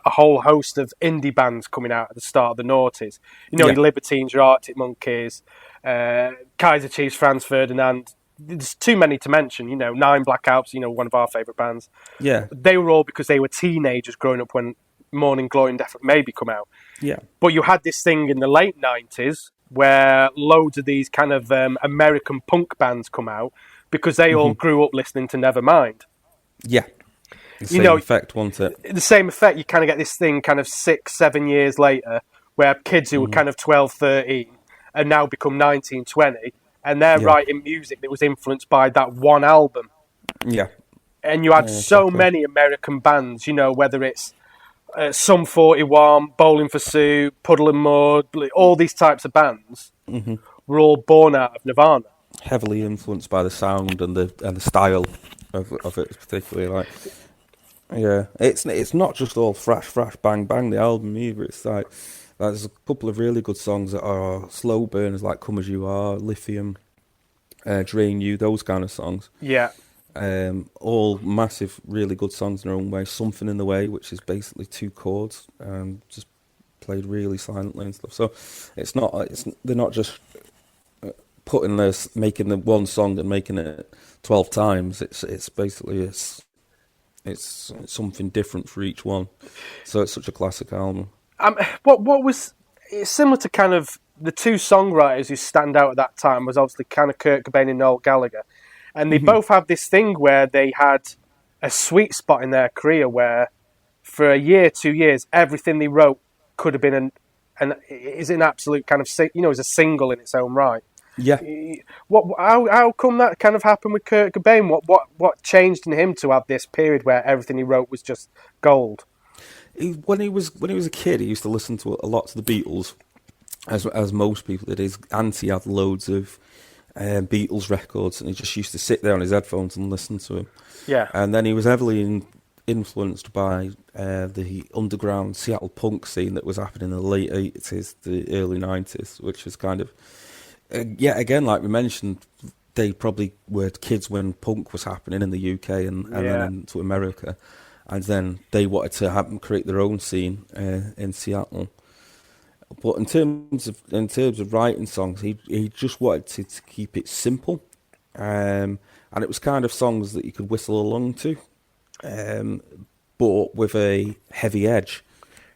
whole host of indie bands coming out at the start of the noughties. Your Libertines, your Arctic Monkeys, Kaiser Chiefs, Franz Ferdinand. There's too many to mention. Nine Black Alps. One of our favourite bands. Yeah. They were all because they were teenagers growing up when Morning Glory and Death Maybe come out. Yeah. But you had this thing in the late 90s where loads of these kind of American punk bands come out because they all grew up listening to Nevermind. Yeah. The same effect, wasn't it? The same effect. You kind of get this thing kind of 6-7 years later where kids who were kind of 12, 13 and now become 19, 20 and they're writing music that was influenced by that one album. Yeah. And you had so many American bands, whether it's Sum 41, Bowling for Soup, Puddle and Mud, all these types of bands were all born out of Nirvana. Heavily influenced by the sound and the style of it, particularly. It's not just all thrash, bang, bang, the album either. It's like there's a couple of really good songs that are slow burners, like Come As You Are, Lithium, Drain You, those kind of songs. Yeah. All massive, really good songs in their own way. Something in the Way, which is basically 2 chords, just played really silently and stuff. So they're not just making the one song and making it 12 times. It's basically it's something different for each one. So it's such a classic album. It's similar to kind of the 2 songwriters who stand out at that time was obviously kind of Kurt Cobain and Noel Gallagher. And they both have this thing where they had a sweet spot in their career where for a year, 2 years, everything they wrote could have been is an absolute kind of, is a single in its own right. Yeah. How come that kind of happened with Kurt Cobain? What changed in him to have this period where everything he wrote was just gold? When he was a kid, he used to listen to a lot to the Beatles, as most people did. His auntie had loads of Beatles records, and he just used to sit there on his headphones and listen to them. Yeah. And then he was heavily influenced by the underground Seattle punk scene that was happening in the late 80s, the early 90s, which was kind of, again, like we mentioned, they probably were kids when punk was happening in the UK and then into America. And then they wanted to create their own scene in Seattle. But in terms of writing songs, he just wanted to keep it simple, and it was kind of songs that you could whistle along to, but with a heavy edge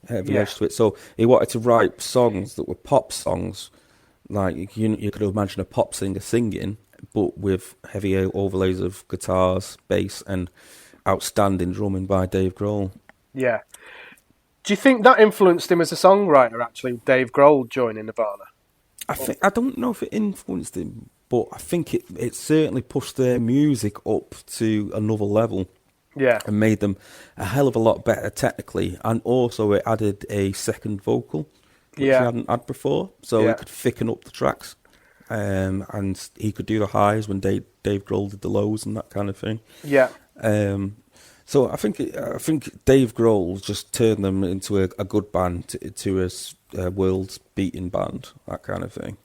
to it. So he wanted to write songs that were pop songs, like you could imagine a pop singer singing, but with heavy overlays of guitars, bass, and outstanding drumming by Dave Grohl. Yeah. Do you think that influenced him as a songwriter, actually, Dave Grohl joining Nirvana? I don't know if it influenced him, but I think it certainly pushed their music up to another level. Yeah. And made them a hell of a lot better technically. And also it added a second vocal, which he hadn't had before. So it could thicken up the tracks. And he could do the highs when Dave Grohl did the lows and that kind of thing. Yeah. So I think Dave Grohl just turned them into a good band, to a world-beating band, that kind of thing.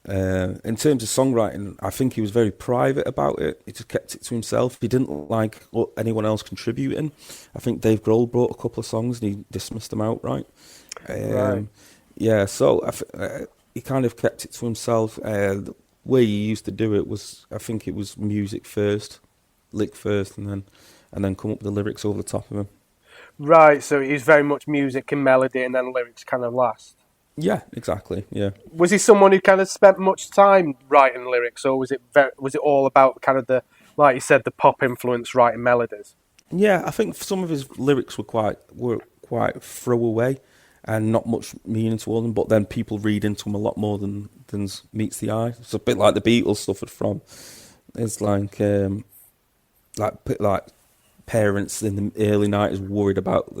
In terms of songwriting, I think he was very private about it. He just kept it to himself. He didn't like anyone else contributing. I think Dave Grohl brought a couple of songs and he dismissed them outright. Right. Yeah, so he kind of kept it to himself. The way he used to do it was, I think it was music first, lick first, and then come up with the lyrics over the top of them. Right, so it was very much music and melody and then lyrics kind of last. Yeah, exactly, yeah. Was he someone who kind of spent much time writing lyrics, or was it all about kind of the, like you said, the pop influence writing melodies? Yeah, I think some of his lyrics were quite throwaway and not much meaning to all them, but then people read into them a lot more than meets the eye. It's a bit like the Beatles suffered from. It's like parents in the early 90s worried about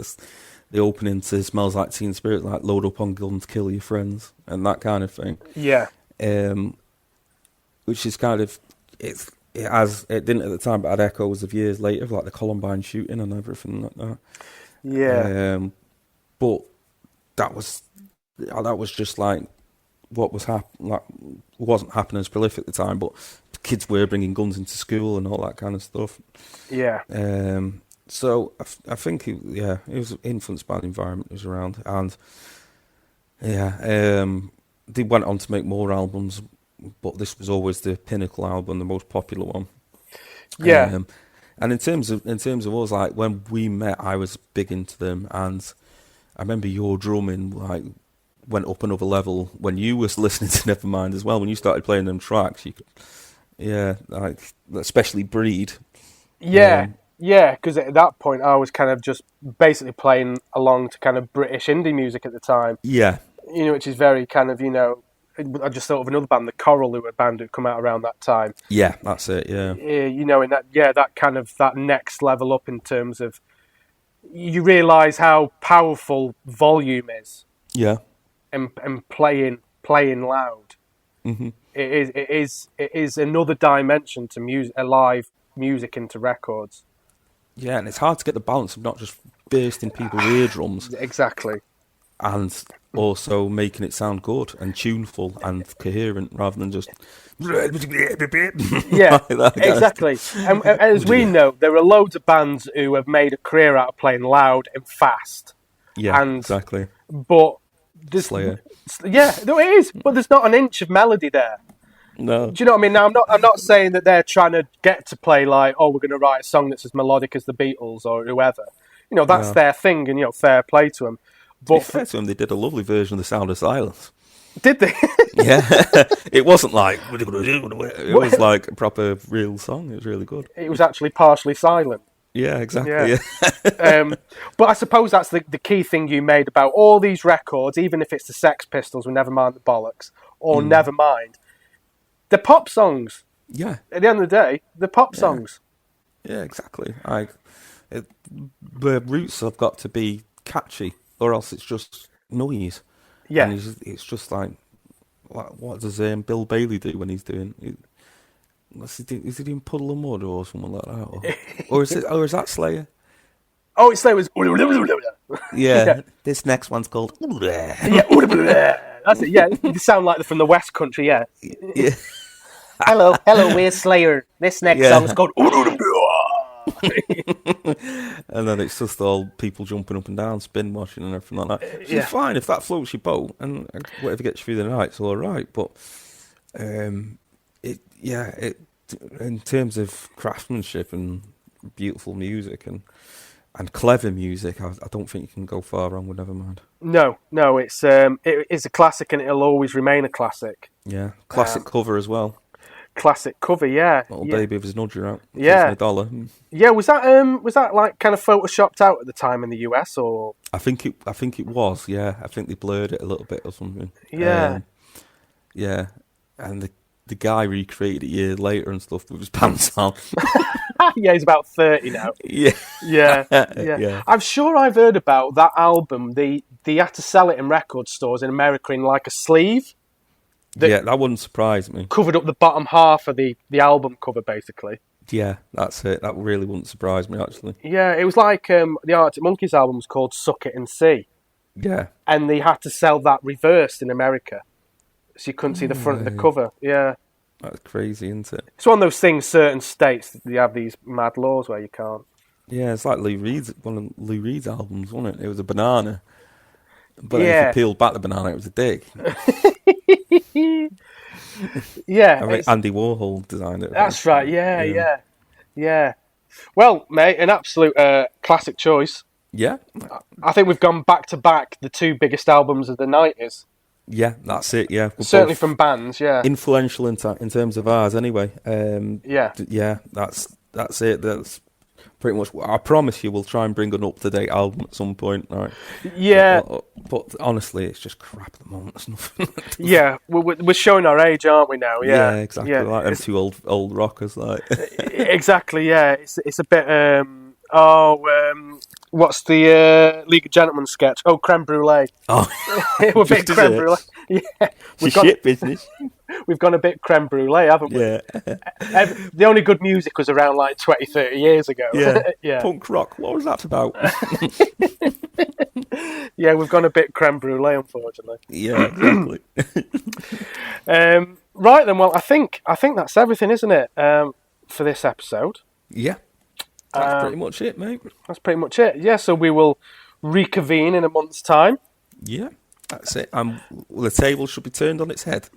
the opening to Smells Like Teen Spirit, like load up on guns, kill your friends, and that kind of thing. Yeah. Which is kind of, it didn't at the time, but had echoes of years later, like the Columbine shooting and everything like that. Yeah. But that was just like what was wasn't happening as prolific at the time, but kids were bringing guns into school and all that kind of stuff. Yeah. So I think he was influenced by the environment he was around, and they went on to make more albums but this was always the pinnacle album, the most popular one. Yeah. And in terms of us, like when we met, I was big into them, and I remember your drumming like went up another level when you was listening to Nevermind as well. When you started playing them tracks, you could, like especially Breed. Yeah, because at that point I was kind of just basically playing along to kind of British indie music at the time. Yeah, Which is very kind of I just thought of another band, The Coral, who were a band who come out around that time. Yeah, that's it. Yeah, in that kind of that next level up in terms of you realise how powerful volume is. Yeah, and playing loud. Mm-hmm. It is another dimension to music, live music into records. Yeah, and it's hard to get the balance of not just bursting people's eardrums. Exactly. And also making it sound good and tuneful and coherent rather than just... Yeah, exactly. And as we know, there are loads of bands who have made a career out of playing loud and fast. Yeah, and, exactly. But... Slayer. Yeah, no, it is. But there's not an inch of melody there. No. Do you know what I mean? Now, I'm not saying that they're trying to get to play like, oh, we're going to write a song that's as melodic as the Beatles or whoever. That's their thing, and fair play to them. But fair to them, they did a lovely version of The Sound of Silence. Did they? Yeah. It wasn't like, it was like a proper real song. It was really good. It was actually partially silent. Yeah, exactly. Yeah. But I suppose that's the key thing you made about all these records, even if it's the Sex Pistols, with Nevermind the Bollocks, or Nevermind. They're pop songs. Yeah. At the end of the day, they're pop songs. Yeah, exactly. The roots have got to be catchy, or else it's just noise. Yeah. And it's just like what does Bill Bailey do when he's doing? Is he doing Puddle of Mud or something like that? Or is that Slayer? Oh, it's Slayer was. Yeah. This next one's called. Yeah. That's it. Yeah, they sound like they're from the West Country. Yeah. Yeah. Hello, we're Slayer. This next song's called. And then it's just all people jumping up and down, spin washing and everything like that. It's fine if that floats your boat and whatever gets you through the night, it's all right. But in terms of craftsmanship and beautiful music and clever music, I don't think you can go far wrong with Nevermind. No, it is a classic and it'll always remain a classic. Yeah, classic cover as well. Classic cover, yeah. Little baby with his nudger out. Yeah. $1. Yeah, was that like kind of photoshopped out at the time in the US or? I think it was. Yeah, I think they blurred it a little bit or something. Yeah. Yeah, and the guy recreated it years later and stuff with his pants on. Yeah, he's about 30 now. Yeah. I'm sure I've heard about that album. They had to sell it in record stores in America in like a sleeve. That wouldn't surprise me. Covered up the bottom half of the album cover, basically. Yeah, that's it. That really wouldn't surprise me, actually. Yeah, it was like the Arctic Monkeys album was called Suck It and See. Yeah. And they had to sell that reversed in America. So you couldn't see the front of the cover. Yeah. That's crazy, isn't it? It's one of those things, certain states, they have these mad laws where you can't. Yeah, it's like one of Lou Reed's albums, wasn't it? It was a banana. But if you peeled back the banana, it was a dick. Yeah. I think Andy Warhol designed it. That's right, yeah. Well, mate, an absolute classic choice. Yeah. I think we've gone back to back the two biggest albums of the 90s. Yeah, that's it, yeah. Certainly from bands, yeah. Influential in terms of ours, anyway. Yeah, that's it. That's pretty much. I promise you, we'll try and bring an up-to-date album at some point, right? Yeah. But honestly, it's just crap at the moment. It's nothing. Yeah, we're showing our age, aren't we now? Yeah, exactly. Yeah. Like them two old rockers, like. Exactly. Yeah, it's a bit. What's the League of Gentlemen sketch? Oh, creme brulee. Oh, we're a bit creme brulee. Yeah, shit business. We've gone a bit creme brulee, haven't we? Yeah. The only good music was around like 20, 30 years ago. Yeah. Yeah. Punk rock. What was that about? Yeah, we've gone a bit creme brulee, unfortunately. Yeah, exactly. Right then. Well, I think that's everything, isn't it? For this episode. Yeah. That's pretty much it, mate. That's pretty much it. Yeah, so we will reconvene in a month's time. Yeah, that's it. The table should be turned on its head.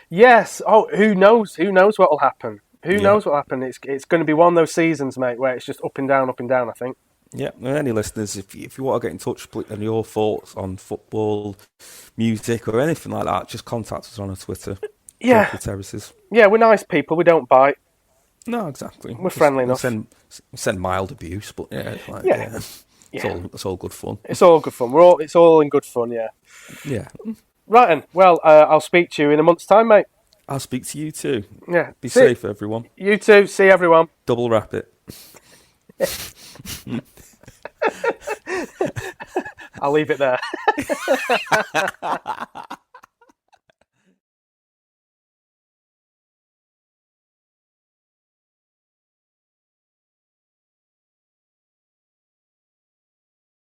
Yes. Oh, who knows? Who knows what will happen? Who knows what will happen? It's going to be one of those seasons, mate, where it's just up and down, I think. Yeah, and any listeners, if you want to get in touch and your thoughts on football, music, or anything like that, just contact us on our Twitter. Yeah. Terraces. Yeah, we're nice people. We don't bite. No, exactly. We're friendly enough. Send mild abuse, but it's all good fun. It's all good fun. It's all in good fun, yeah. Yeah. Right then. Well, I'll speak to you in a month's time, mate. I'll speak to you too. Yeah. Be safe, everyone. You too. See everyone. Double wrap it. I'll leave it there.